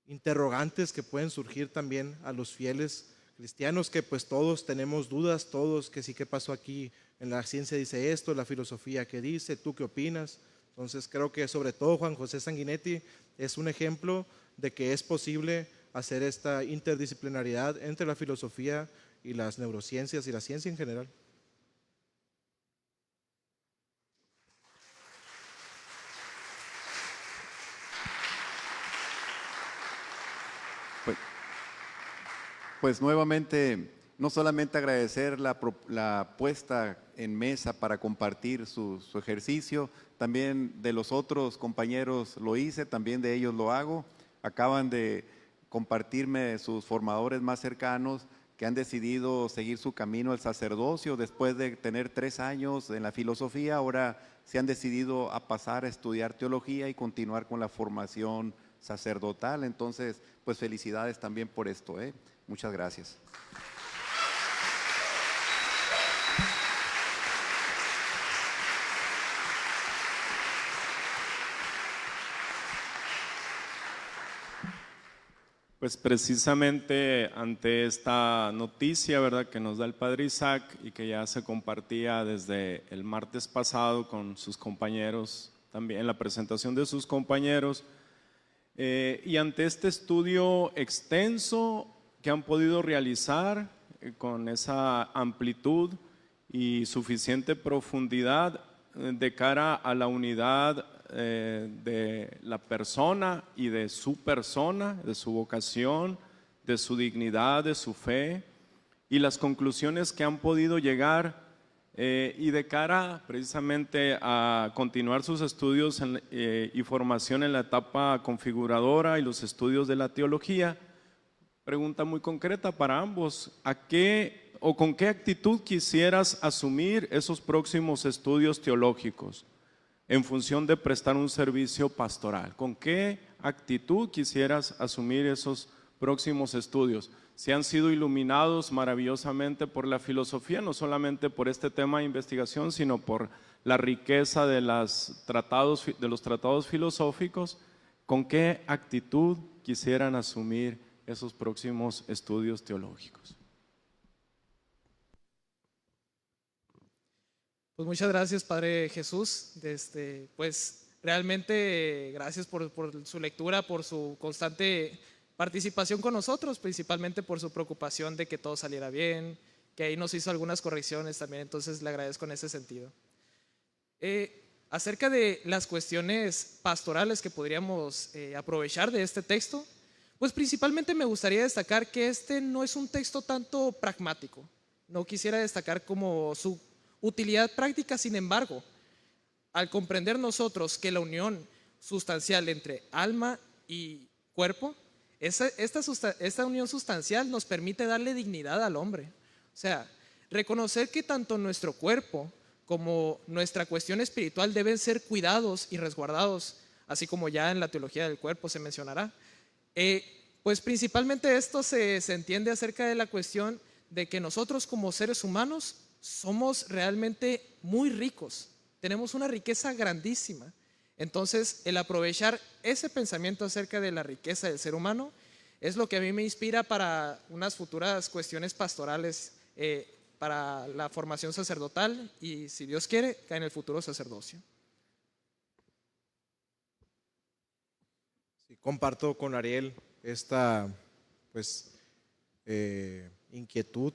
interrogantes que pueden surgir también a los fieles cristianos, que pues todos tenemos dudas, todos, que sí, ¿qué pasó aquí? En la ciencia dice esto, la filosofía ¿qué dice? ¿Tú qué opinas? Entonces creo que sobre todo Juan José Sanguinetti es un ejemplo de que es posible hacer esta interdisciplinariedad entre la filosofía y las neurociencias y la ciencia en general. Pues nuevamente, no solamente agradecer la puesta en mesa para compartir su ejercicio, también de los otros compañeros lo hice, también de ellos lo hago. Acaban de compartirme sus formadores más cercanos que han decidido seguir su camino al sacerdocio después de tener 3 años en la filosofía. Ahora se han decidido a pasar a estudiar teología y continuar con la formación sacerdotal. Entonces, pues felicidades también por esto, ¿eh? Muchas gracias. Pues precisamente ante esta noticia, ¿verdad?, que nos da el padre Isaac y que ya se compartía desde el martes pasado con sus compañeros, también en la presentación de sus compañeros, y ante este estudio extenso que han podido realizar con esa amplitud y suficiente profundidad de cara a la unidad de la persona y de su persona, de su vocación, de su dignidad, de su fe, y las conclusiones que han podido llegar, y de cara precisamente a continuar sus estudios y formación en la etapa configuradora y los estudios de la teología. Pregunta muy concreta para ambos: ¿a qué o con qué actitud quisieras asumir esos próximos estudios teológicos en función de prestar un servicio pastoral? ¿Con qué actitud quisieras asumir esos próximos estudios? Si han sido iluminados maravillosamente por la filosofía, no solamente por este tema de investigación, sino por la riqueza de los tratados filosóficos, ¿con qué actitud quisieran asumir esos próximos estudios teológicos? Pues muchas gracias, Padre Jesús. Pues realmente gracias por su lectura, por su constante participación con nosotros, principalmente por su preocupación de que todo saliera bien, que ahí nos hizo algunas correcciones también, entonces le agradezco en ese sentido. Acerca de las cuestiones pastorales que podríamos aprovechar de este texto, pues principalmente me gustaría destacar que este no es un texto tanto pragmático. No quisiera destacar como su utilidad práctica, sin embargo, al comprender nosotros que la unión sustancial entre alma y cuerpo, esta unión sustancial nos permite darle dignidad al hombre. O sea, reconocer que tanto nuestro cuerpo como nuestra cuestión espiritual deben ser cuidados y resguardados, así como ya en la teología del cuerpo se mencionará. Pues principalmente esto se entiende acerca de la cuestión de que nosotros como seres humanos somos realmente muy ricos, tenemos una riqueza grandísima. Entonces, el aprovechar ese pensamiento acerca de la riqueza del ser humano es lo que a mí me inspira para unas futuras cuestiones pastorales, para la formación sacerdotal y, si Dios quiere, en el futuro sacerdocio. Sí, comparto con Ariel esta pues inquietud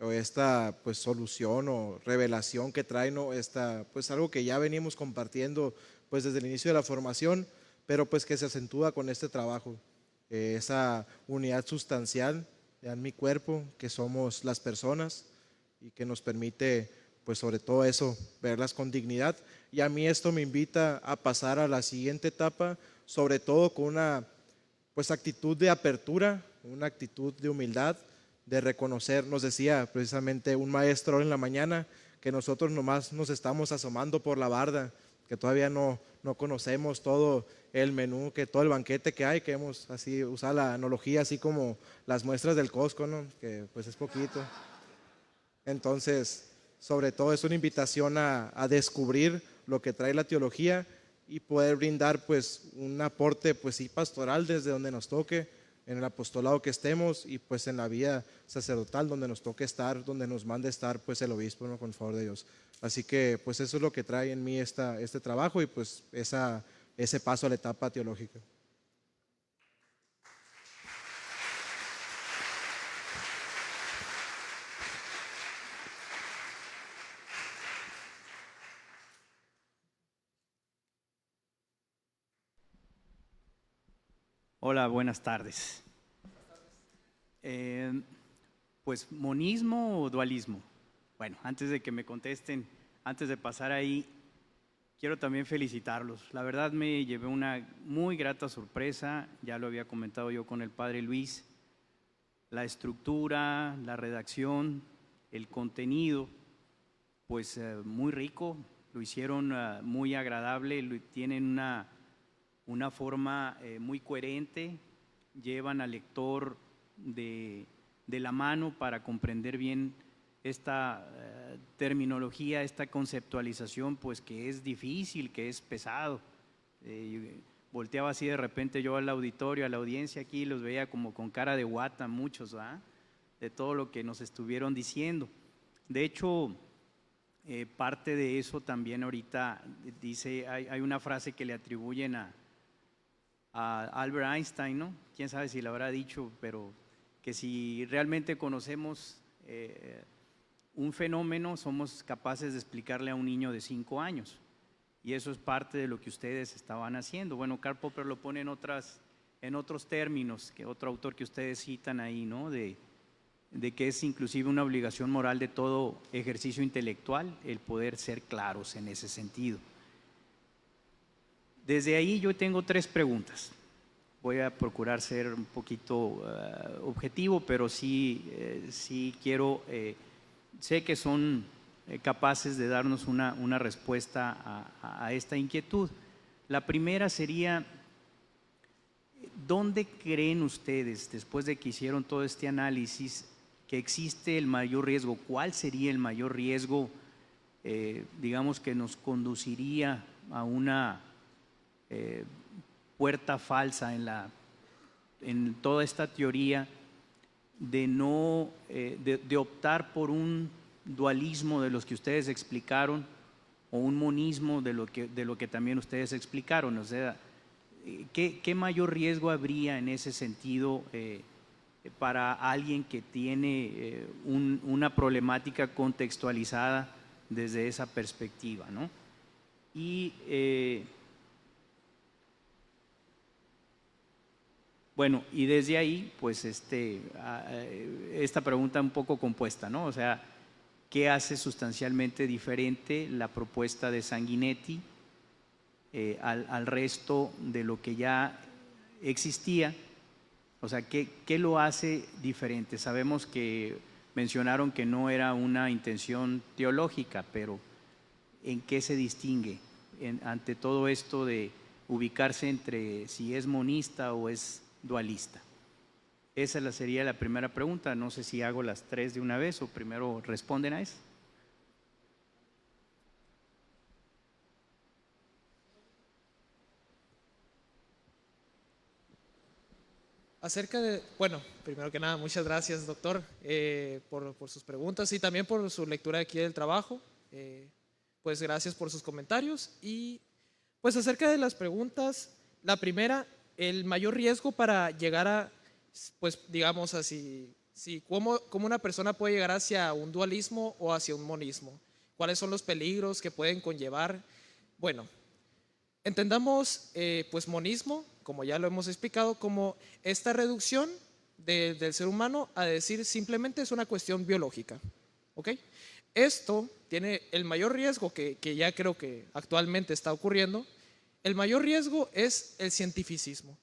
o esta pues solución o revelación que trae, ¿no? Esta pues algo que ya venimos compartiendo pues desde el inicio de la formación, pero pues que se acentúa con este trabajo, esa unidad sustancial en mi cuerpo que somos las personas y que nos permite pues sobre todo eso verlas con dignidad. Y a mí esto me invita a pasar a la siguiente etapa, sobre todo con una pues actitud de apertura, una actitud de humildad, de reconocer. Nos decía precisamente un maestro en la mañana que nosotros nomás nos estamos asomando por la barda, que todavía no conocemos todo el menú, que todo el banquete que hay, que hemos así usado la analogía así como las muestras del Costco, ¿no? Que pues es poquito. Entonces, sobre todo es una invitación a descubrir lo que trae la teología y poder brindar pues un aporte pues sí pastoral desde donde nos toque, en el apostolado que estemos y pues en la vida sacerdotal donde nos toque estar, donde nos mande estar pues el obispo, ¿no? Con el favor de Dios. Así que pues eso es lo que trae en mí este trabajo y pues ese paso a la etapa teológica. Hola, buenas tardes. Pues, ¿monismo o dualismo? Bueno, antes de que me contesten, antes de pasar ahí, quiero también felicitarlos. La verdad me llevé una muy grata sorpresa, ya lo había comentado yo con el padre Luis. La estructura, la redacción, el contenido, pues muy rico, lo hicieron muy agradable, tienen una forma muy coherente, llevan al lector de la mano para comprender bien esta terminología, esta conceptualización, pues que es difícil, que es pesado. Volteaba así de repente yo al auditorio, a la audiencia aquí, los veía como con cara de guata muchos, ¿verdad? De todo lo que nos estuvieron diciendo. De hecho, parte de eso también ahorita dice, hay una frase que le atribuyen a Albert Einstein, ¿no? Quién sabe si lo habrá dicho, pero que si realmente conocemos un fenómeno, somos capaces de explicarle a un niño de 5 años. Y eso es parte de lo que ustedes estaban haciendo. Bueno, Karl Popper lo pone en otros términos, que otro autor que ustedes citan ahí, ¿no? De que es inclusive una obligación moral de todo ejercicio intelectual el poder ser claros en ese sentido. Desde ahí yo tengo 3 preguntas. Voy a procurar ser un poquito objetivo, pero sí quiero, sé que son capaces de darnos una respuesta a esta inquietud. La primera sería, ¿dónde creen ustedes, después de que hicieron todo este análisis, que existe el mayor riesgo? ¿Cuál sería el mayor riesgo, digamos, que nos conduciría a una puerta falsa en toda esta teoría de optar por un dualismo de los que ustedes explicaron o un monismo de lo que también ustedes explicaron? O sea, ¿qué mayor riesgo habría en ese sentido para alguien que tiene una problemática contextualizada desde esa perspectiva, ¿no? Y bueno, y desde ahí, pues esta pregunta un poco compuesta, ¿no? O sea, ¿qué hace sustancialmente diferente la propuesta de Sanguinetti al resto de lo que ya existía. O sea, ¿qué lo hace diferente? Sabemos que mencionaron que no era una intención teológica, pero ¿en qué se distingue ante todo esto de ubicarse entre si es monista o es dualista? Esa sería la primera pregunta. No sé si hago las tres de una vez o primero responden a eso. Bueno, primero que nada, muchas gracias, doctor, por sus preguntas y también por su lectura aquí del trabajo. Pues gracias por sus comentarios. Y pues acerca de las preguntas, la primera, el mayor riesgo para llegar a, pues digamos así, cómo una persona puede llegar hacia un dualismo o hacia un monismo. ¿Cuáles son los peligros que pueden conllevar? Bueno, entendamos pues monismo, como ya lo hemos explicado, como esta reducción del ser humano a decir simplemente es una cuestión biológica. ¿Ok? Esto tiene el mayor riesgo que ya creo que actualmente está ocurriendo. El mayor riesgo es el cientificismo.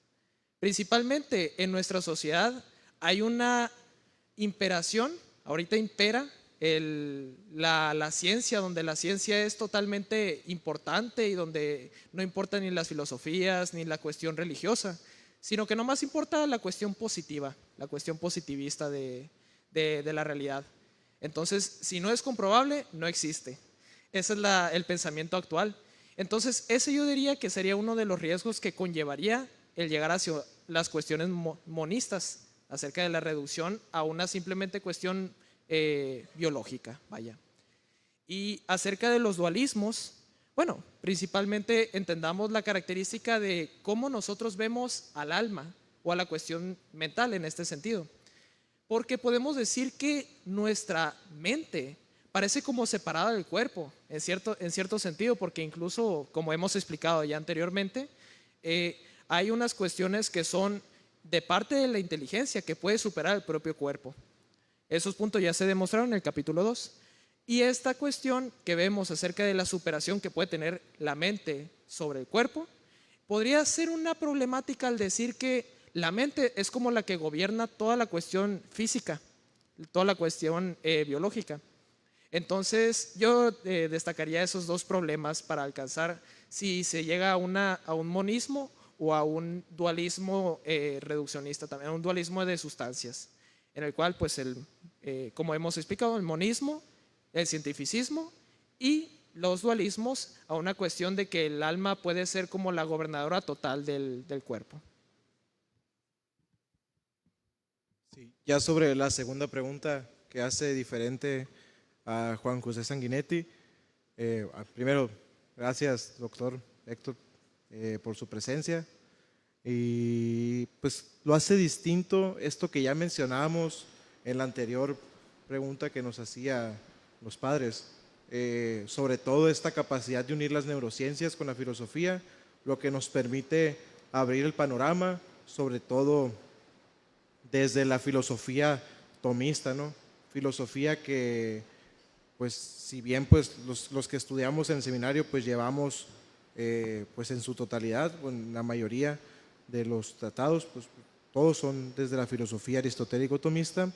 Principalmente en nuestra sociedad hay una imperación, ahorita impera la ciencia, donde la ciencia es totalmente importante y donde no importa ni las filosofías ni la cuestión religiosa, sino que nomás importa la cuestión positiva, la cuestión positivista de la realidad. Entonces, si no es comprobable, no existe. Ese es el pensamiento actual. Entonces, ese yo diría que sería uno de los riesgos que conllevaría el llegar hacia las cuestiones monistas, acerca de la reducción a una simplemente cuestión biológica, vaya. Y acerca de los dualismos, bueno, principalmente entendamos la característica de cómo nosotros vemos al alma o a la cuestión mental en este sentido. Porque podemos decir que nuestra mente parece como separada del cuerpo, en cierto sentido, porque incluso, como hemos explicado ya anteriormente, hay unas cuestiones que son de parte de la inteligencia que puede superar el propio cuerpo. Esos puntos ya se demostraron en el capítulo 2. Y esta cuestión que vemos acerca de la superación que puede tener la mente sobre el cuerpo, podría ser una problemática al decir que la mente es como la que gobierna toda la cuestión física, toda la cuestión biológica. Entonces yo destacaría esos dos problemas para alcanzar si se llega a un monismo o a un dualismo reduccionista, también a un dualismo de sustancias, en el cual, pues, como hemos explicado, el monismo, el cientificismo y los dualismos a una cuestión de que el alma puede ser como la gobernadora total del cuerpo. Sí, ya sobre la segunda pregunta que hace diferente a Juan José Sanguinetti, primero, gracias, doctor Héctor, por su presencia. Y pues lo hace distinto esto que ya mencionábamos en la anterior pregunta que nos hacía los padres, sobre todo esta capacidad de unir las neurociencias con la filosofía, lo que nos permite abrir el panorama, sobre todo desde la filosofía tomista, ¿no? Filosofía que, pues, si bien pues los que estudiamos en el seminario pues llevamos pues en su totalidad, en la mayoría de los tratados, pues todos son desde la filosofía aristotélico-tomista,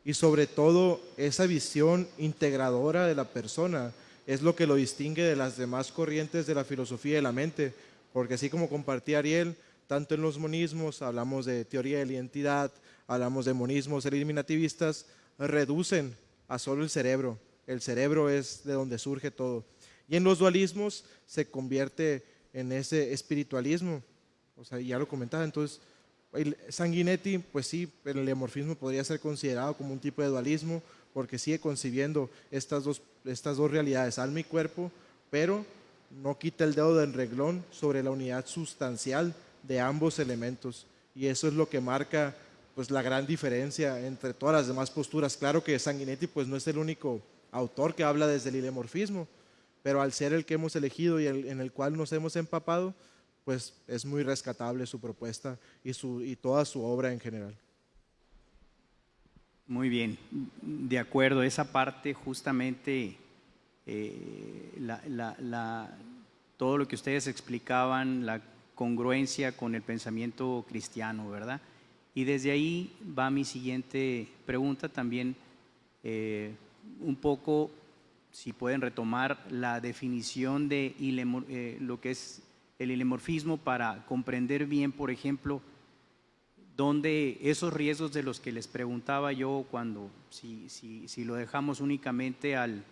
y sobre todo esa visión integradora de la persona es lo que lo distingue de las demás corrientes de la filosofía de la mente, porque así como compartía Ariel, tanto en los monismos, hablamos de teoría de la identidad, hablamos de monismos eliminativistas, reducen a solo el cerebro es de donde surge todo, y en los dualismos se convierte en ese espiritualismo. O sea, ya lo comentaba, entonces el Sanguinetti, pues sí, el lemorfismo podría ser considerado como un tipo de dualismo porque sigue concibiendo estas dos realidades, alma y cuerpo, pero no quita el dedo del renglón sobre la unidad sustancial de ambos elementos, y eso es lo que marca pues la gran diferencia entre todas las demás posturas. Claro que Sanguinetti pues no es el único autor que habla desde el ilemorfismo, pero al ser el que hemos elegido y en el cual nos hemos empapado, pues es muy rescatable su propuesta y toda su obra en general. Muy bien, de acuerdo, esa parte justamente todo lo que ustedes explicaban, la congruencia con el pensamiento cristiano, ¿verdad? Y desde ahí va mi siguiente pregunta también, un poco, si pueden retomar la definición de lo que es el ilemorfismo para comprender bien, por ejemplo, dónde esos riesgos de los que les preguntaba yo, cuando si lo dejamos únicamente al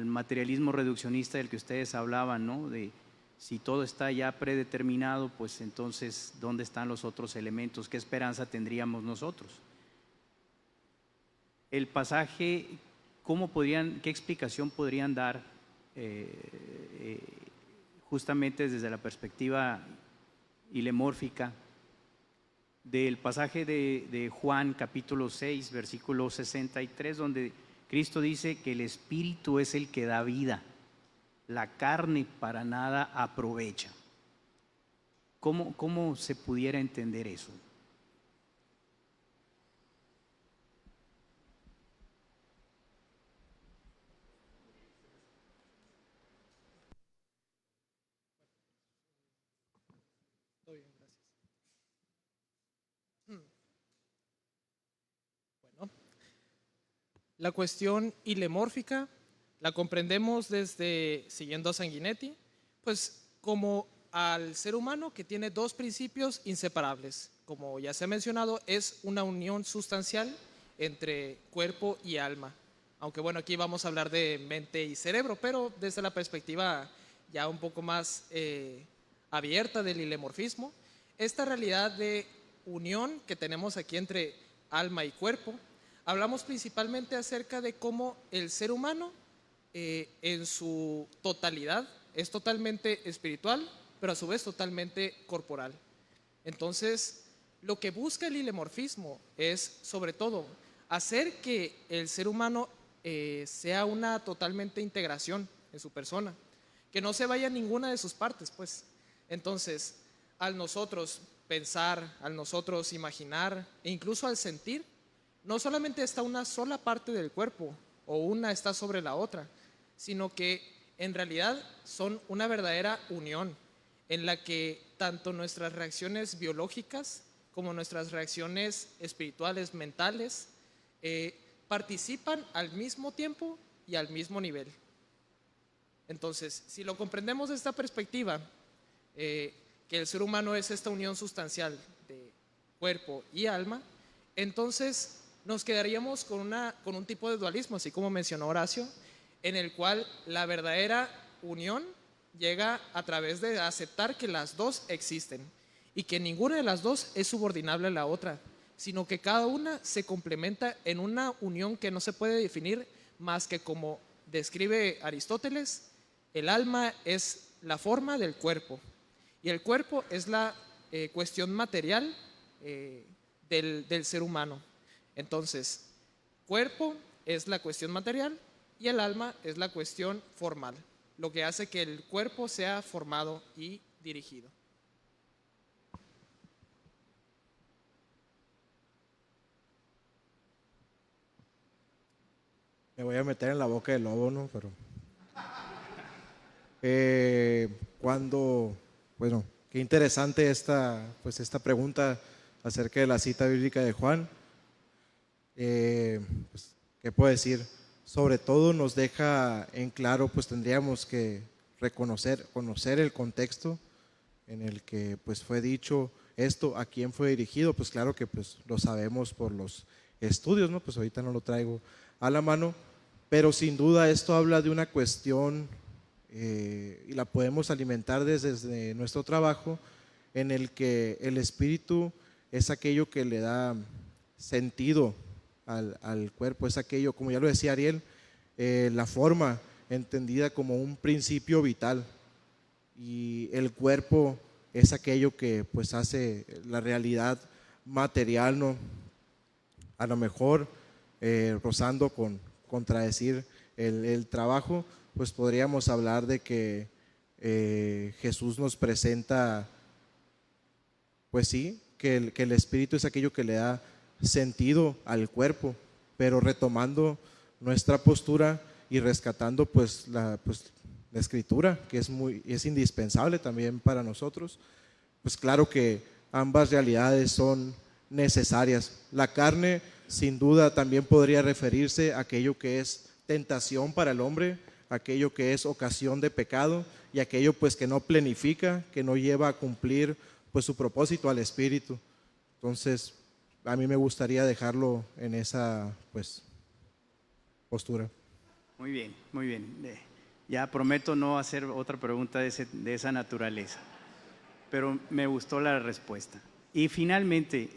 materialismo reduccionista del que ustedes hablaban, ¿no? De si todo está ya predeterminado, pues entonces, ¿dónde están los otros elementos? ¿Qué esperanza tendríamos nosotros? El pasaje, ¿qué explicación podrían dar justamente desde la perspectiva ilemórfica del pasaje de Juan capítulo 6, versículo 63, donde Cristo dice que el Espíritu es el que da vida, la carne para nada aprovecha? ¿Cómo se pudiera entender eso? La cuestión ilemórfica la comprendemos desde, siguiendo a Sanguinetti, pues como al ser humano que tiene dos principios inseparables. Como ya se ha mencionado, es una unión sustancial entre cuerpo y alma. Aunque bueno, aquí vamos a hablar de mente y cerebro, pero desde la perspectiva ya un poco más abierta del ilemorfismo, esta realidad de unión que tenemos aquí entre alma y cuerpo, hablamos principalmente acerca de cómo el ser humano en su totalidad es totalmente espiritual, pero a su vez totalmente corporal. Entonces, lo que busca el ilemorfismo es, sobre todo, hacer que el ser humano sea una totalmente integración en su persona, que no se vaya ninguna de sus partes, pues. Entonces, al nosotros pensar, al nosotros imaginar e incluso al sentir, no solamente está una sola parte del cuerpo o una está sobre la otra, sino que en realidad son una verdadera unión en la que tanto nuestras reacciones biológicas como nuestras reacciones espirituales, mentales, participan al mismo tiempo y al mismo nivel. Entonces, si lo comprendemos de esta perspectiva, que el ser humano es esta unión sustancial de cuerpo y alma, entonces nos quedaríamos con un tipo de dualismo, así como mencionó Horacio, en el cual la verdadera unión llega a través de aceptar que las dos existen y que ninguna de las dos es subordinable a la otra, sino que cada una se complementa en una unión que no se puede definir más que como describe Aristóteles: el alma es la forma del cuerpo y el cuerpo es la cuestión material del ser humano. Entonces, cuerpo es la cuestión material y el alma es la cuestión formal, lo que hace que el cuerpo sea formado y dirigido. Me voy a meter en la boca del lobo, ¿no? Pero bueno, qué interesante esta pregunta acerca de la cita bíblica de Juan. Pues, ¿qué puedo decir? Sobre todo nos deja en claro, pues tendríamos que conocer el contexto en el que pues fue dicho esto, a quién fue dirigido. Pues claro que pues lo sabemos por los estudios, ¿no? Pues ahorita no lo traigo a la mano, pero sin duda esto habla de una cuestión y la podemos alimentar desde nuestro trabajo, en el que el espíritu es aquello que le da sentido al cuerpo, es aquello, como ya lo decía Ariel, la forma entendida como un principio vital, y el cuerpo es aquello que pues hace la realidad material, ¿no? A lo mejor rozando con contradecir el trabajo, pues podríamos hablar de que Jesús nos presenta, pues sí, que el espíritu es aquello que le da sentido al cuerpo, pero retomando nuestra postura y rescatando pues la escritura, que es indispensable también para nosotros. Pues claro que ambas realidades son necesarias. La carne sin duda también podría referirse a aquello que es tentación para el hombre, aquello que es ocasión de pecado y aquello pues que no planifica, que no lleva a cumplir pues su propósito al espíritu. Entonces, a mí me gustaría dejarlo en esa pues postura. Muy bien, muy bien. Ya prometo no hacer otra pregunta de esa naturaleza, pero me gustó la respuesta. Y finalmente,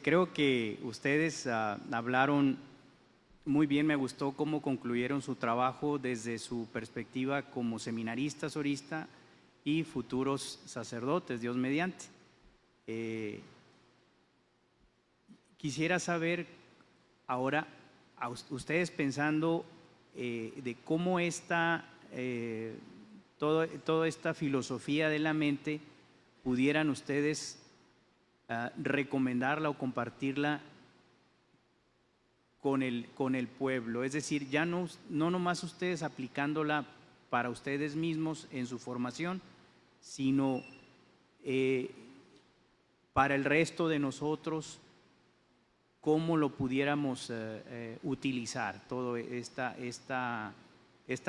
creo que ustedes hablaron muy bien, me gustó cómo concluyeron su trabajo desde su perspectiva como seminaristas ahorita y futuros sacerdotes, Dios mediante. Quisiera saber ahora, a ustedes pensando de cómo toda esta filosofía de la mente pudieran ustedes recomendarla o compartirla con el pueblo, es decir, ya no nomás ustedes aplicándola para ustedes mismos en su formación, sino para el resto de nosotros, cómo lo pudiéramos utilizar, toda esta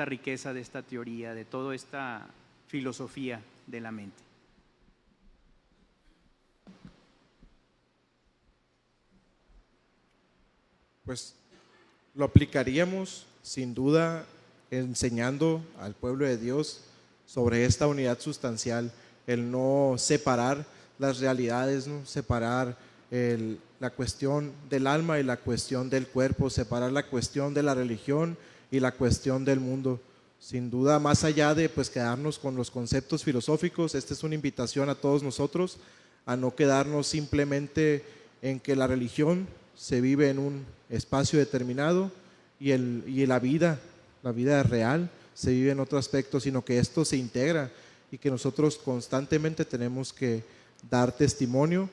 riqueza de esta teoría, de toda esta filosofía de la mente. Pues lo aplicaríamos sin duda enseñando al pueblo de Dios sobre esta unidad sustancial, el no separar las realidades, no separar la cuestión del alma y la cuestión del cuerpo, separar la cuestión de la religión y la cuestión del mundo. Sin duda, más allá de pues quedarnos con los conceptos filosóficos, esta es una invitación a todos nosotros a no quedarnos simplemente en que la religión se vive en un espacio determinado y la vida real se vive en otro aspecto, sino que esto se integra y que nosotros constantemente tenemos que dar testimonio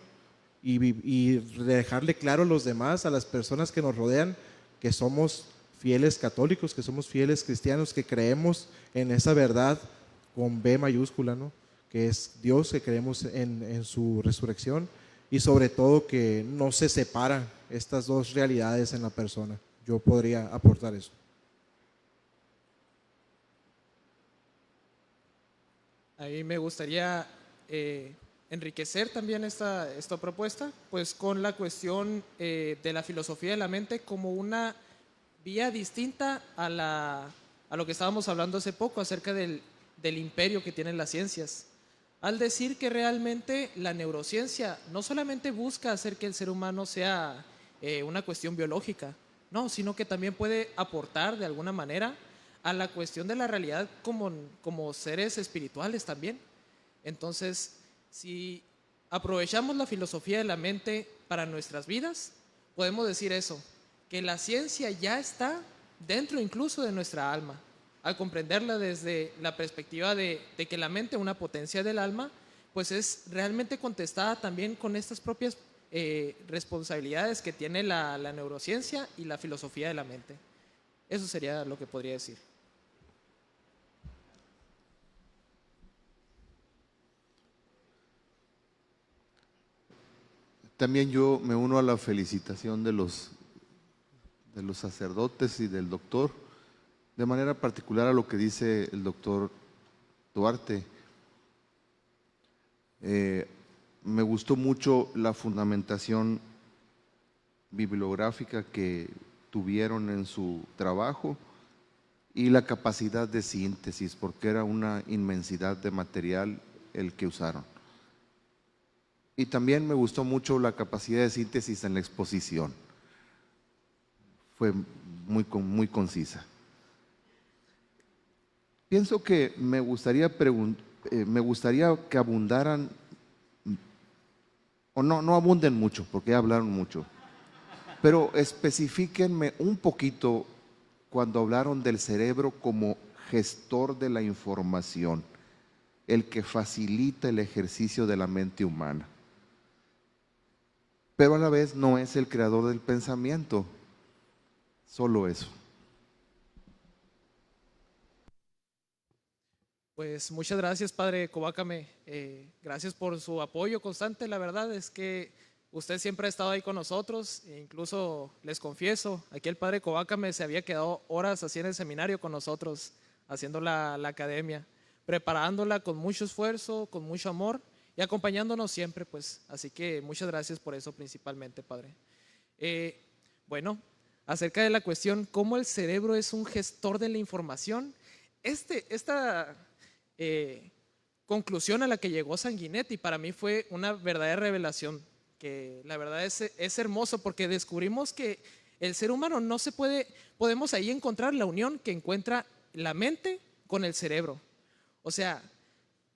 y dejarle claro a los demás, a las personas que nos rodean, que somos fieles católicos, que somos fieles cristianos, que creemos en esa verdad con B mayúscula, ¿no? Que es Dios, que creemos en su resurrección y sobre todo que no se separan estas dos realidades en la persona. Yo podría aportar eso. A mí me gustaría enriquecer también esta propuesta, pues con la cuestión de la filosofía de la mente como una vía distinta a lo que estábamos hablando hace poco acerca del imperio que tienen las ciencias. Al decir que realmente la neurociencia no solamente busca hacer que el ser humano sea una cuestión biológica, no, sino que también puede aportar de alguna manera a la cuestión de la realidad como seres espirituales también. Entonces, si aprovechamos la filosofía de la mente para nuestras vidas, podemos decir eso, que la ciencia ya está dentro incluso de nuestra alma. Al comprenderla desde la perspectiva de que la mente, una potencia del alma, pues es realmente contestada también con estas propias responsabilidades que tiene la neurociencia y la filosofía de la mente. Eso sería lo que podría decir. También yo me uno a la felicitación de los sacerdotes y del doctor, de manera particular a lo que dice el doctor Duarte. Me gustó mucho la fundamentación bibliográfica que tuvieron en su trabajo y la capacidad de síntesis, porque era una inmensidad de material el que usaron. Y también me gustó mucho la capacidad de síntesis en la exposición. Fue muy concisa. Pienso que me gustaría que abundaran, o no abunden mucho, porque ya hablaron mucho, pero especifíquenme un poquito cuando hablaron del cerebro como gestor de la información, el que facilita el ejercicio de la mente humana. Pero a la vez no es el creador del pensamiento, solo eso. Pues muchas gracias, Padre Cobácame. Gracias por su apoyo constante. La verdad es que usted siempre ha estado ahí con nosotros. E incluso les confieso, aquí el Padre Cobácame se había quedado horas así en el seminario con nosotros, haciendo la academia, preparándola con mucho esfuerzo, con mucho amor y acompañándonos siempre, pues. Así que muchas gracias por eso principalmente, Padre. Bueno, acerca de la cuestión, ¿cómo el cerebro es un gestor de la información? Esta conclusión a la que llegó Sanguinetti para mí fue una verdadera revelación, que la verdad es hermoso porque descubrimos que el ser humano no se podemos ahí encontrar la unión que encuentra la mente con el cerebro. O sea,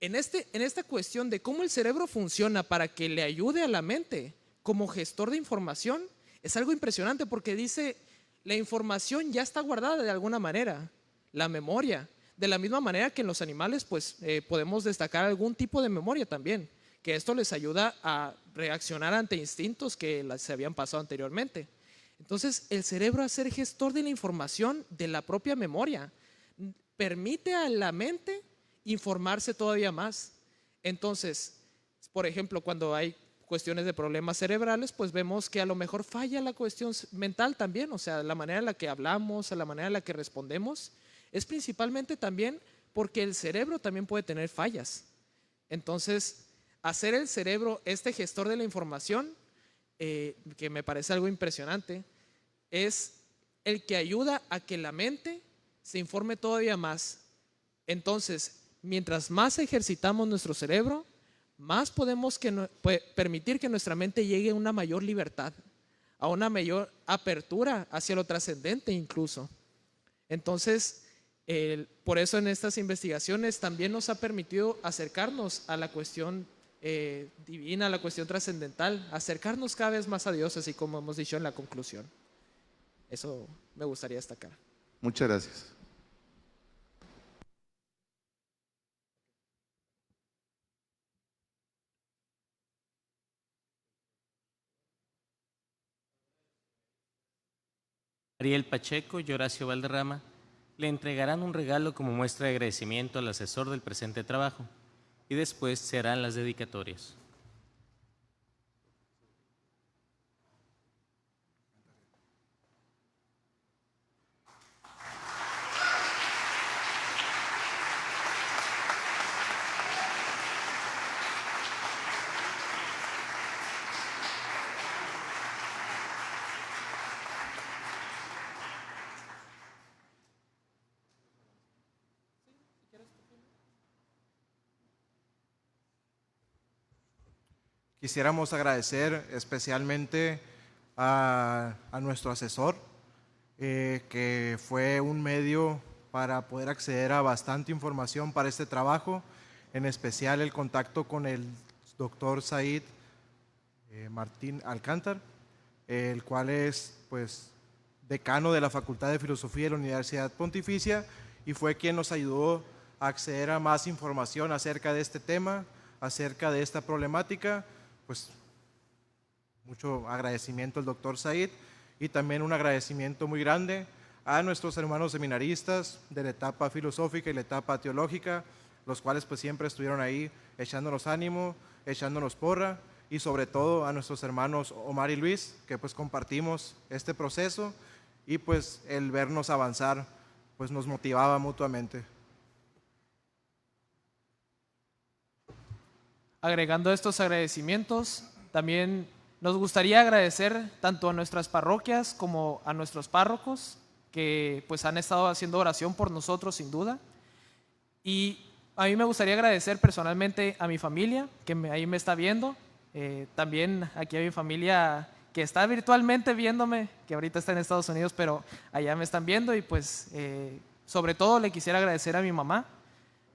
en esta cuestión de cómo el cerebro funciona para que le ayude a la mente como gestor de información, es algo impresionante porque dice, la información ya está guardada de alguna manera, la memoria. De la misma manera que en los animales, pues podemos destacar algún tipo de memoria también, que esto les ayuda a reaccionar ante instintos que se habían pasado anteriormente. Entonces, el cerebro, al ser gestor de la información de la propia memoria, permite a la mente informarse todavía más. Entonces, por ejemplo, cuando hay cuestiones de problemas cerebrales, pues vemos que a lo mejor falla la cuestión mental también, o sea, la manera en la que hablamos, la manera en la que respondemos, es principalmente también porque el cerebro también puede tener fallas. Entonces, hacer el cerebro este gestor de la información, que me parece algo impresionante, es el que ayuda a que la mente se informe todavía más. Entonces, mientras más ejercitamos nuestro cerebro, más podemos permitir que nuestra mente llegue a una mayor libertad, a una mayor apertura hacia lo trascendente incluso. Entonces, por eso en estas investigaciones también nos ha permitido acercarnos a la cuestión divina, a la cuestión trascendental, acercarnos cada vez más a Dios, así como hemos dicho en la conclusión. Eso me gustaría destacar. Muchas gracias. Ariel Pacheco y Horacio Valderrama le entregarán un regalo como muestra de agradecimiento al asesor del presente trabajo y después se harán las dedicatorias. Quisiéramos agradecer especialmente a nuestro asesor, que fue un medio para poder acceder a bastante información para este trabajo, en especial el contacto con el doctor Said Martín Alcántar, el cual es pues decano de la Facultad de Filosofía de la Universidad Pontificia y fue quien nos ayudó a acceder a más información acerca de este tema, acerca de esta problemática. Pues mucho agradecimiento al doctor Said y también un agradecimiento muy grande a nuestros hermanos seminaristas de la etapa filosófica y la etapa teológica, los cuales pues siempre estuvieron ahí echándonos ánimo, echándonos porra, y sobre todo a nuestros hermanos Omar y Luis, que pues compartimos este proceso y pues el vernos avanzar pues nos motivaba mutuamente. Agregando estos agradecimientos, también nos gustaría agradecer tanto a nuestras parroquias como a nuestros párrocos que pues han estado haciendo oración por nosotros sin duda. Y a mí me gustaría agradecer personalmente a mi familia que ahí me está viendo, también aquí a mi familia que está virtualmente viéndome, que ahorita está en Estados Unidos, pero allá me están viendo y pues sobre todo le quisiera agradecer a mi mamá,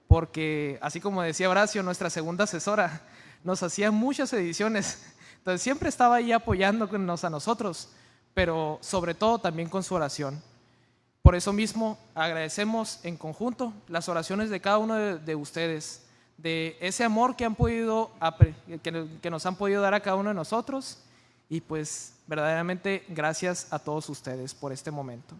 porque así como decía Horacio, nuestra segunda asesora nos hacía muchas ediciones, entonces siempre estaba ahí apoyándonos a nosotros, pero sobre todo también con su oración. Por eso mismo agradecemos en conjunto las oraciones de cada uno de ustedes, de ese amor que nos han podido dar a cada uno de nosotros, y pues verdaderamente gracias a todos ustedes por este momento.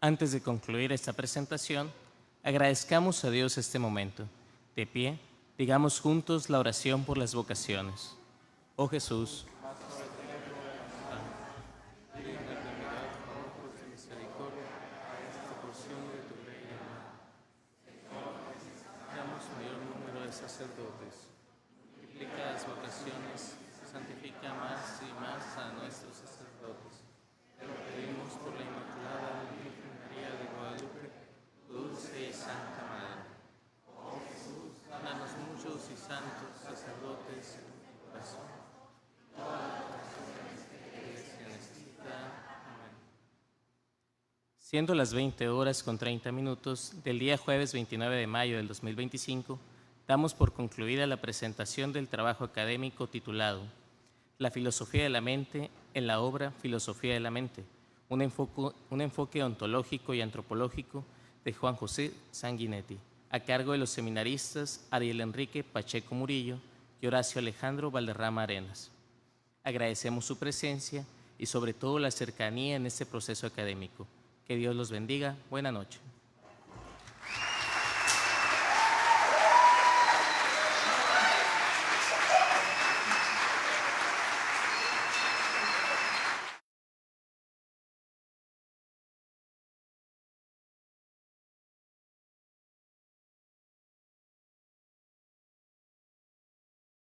Antes de concluir esta presentación, agradezcamos a Dios este momento. De pie, digamos juntos la oración por las vocaciones. Oh Jesús, damos mayor número de sacerdotes, multiplica las vocaciones, santifica más y más a nuestros sacerdotes. Te lo pedimos por la Inmaculada Virgen María de Guadalupe, dulce y santa Madre. Oh Jesús, danos muchos y santos sacerdotes en tu corazón. Toda la Iglesia necesita. Amén. Siendo las 20:30 del día jueves 29 de mayo del 2025, damos por concluida la presentación del trabajo académico titulado La filosofía de la mente en la obra Filosofía de la mente, un enfoque ontológico y antropológico de Juan José Sanguinetti, a cargo de los seminaristas Ariel Enrique Pacheco Murillo y Horacio Alejandro Valderrama Arenas. Agradecemos su presencia y sobre todo la cercanía en este proceso académico. Que Dios los bendiga. Buena noche.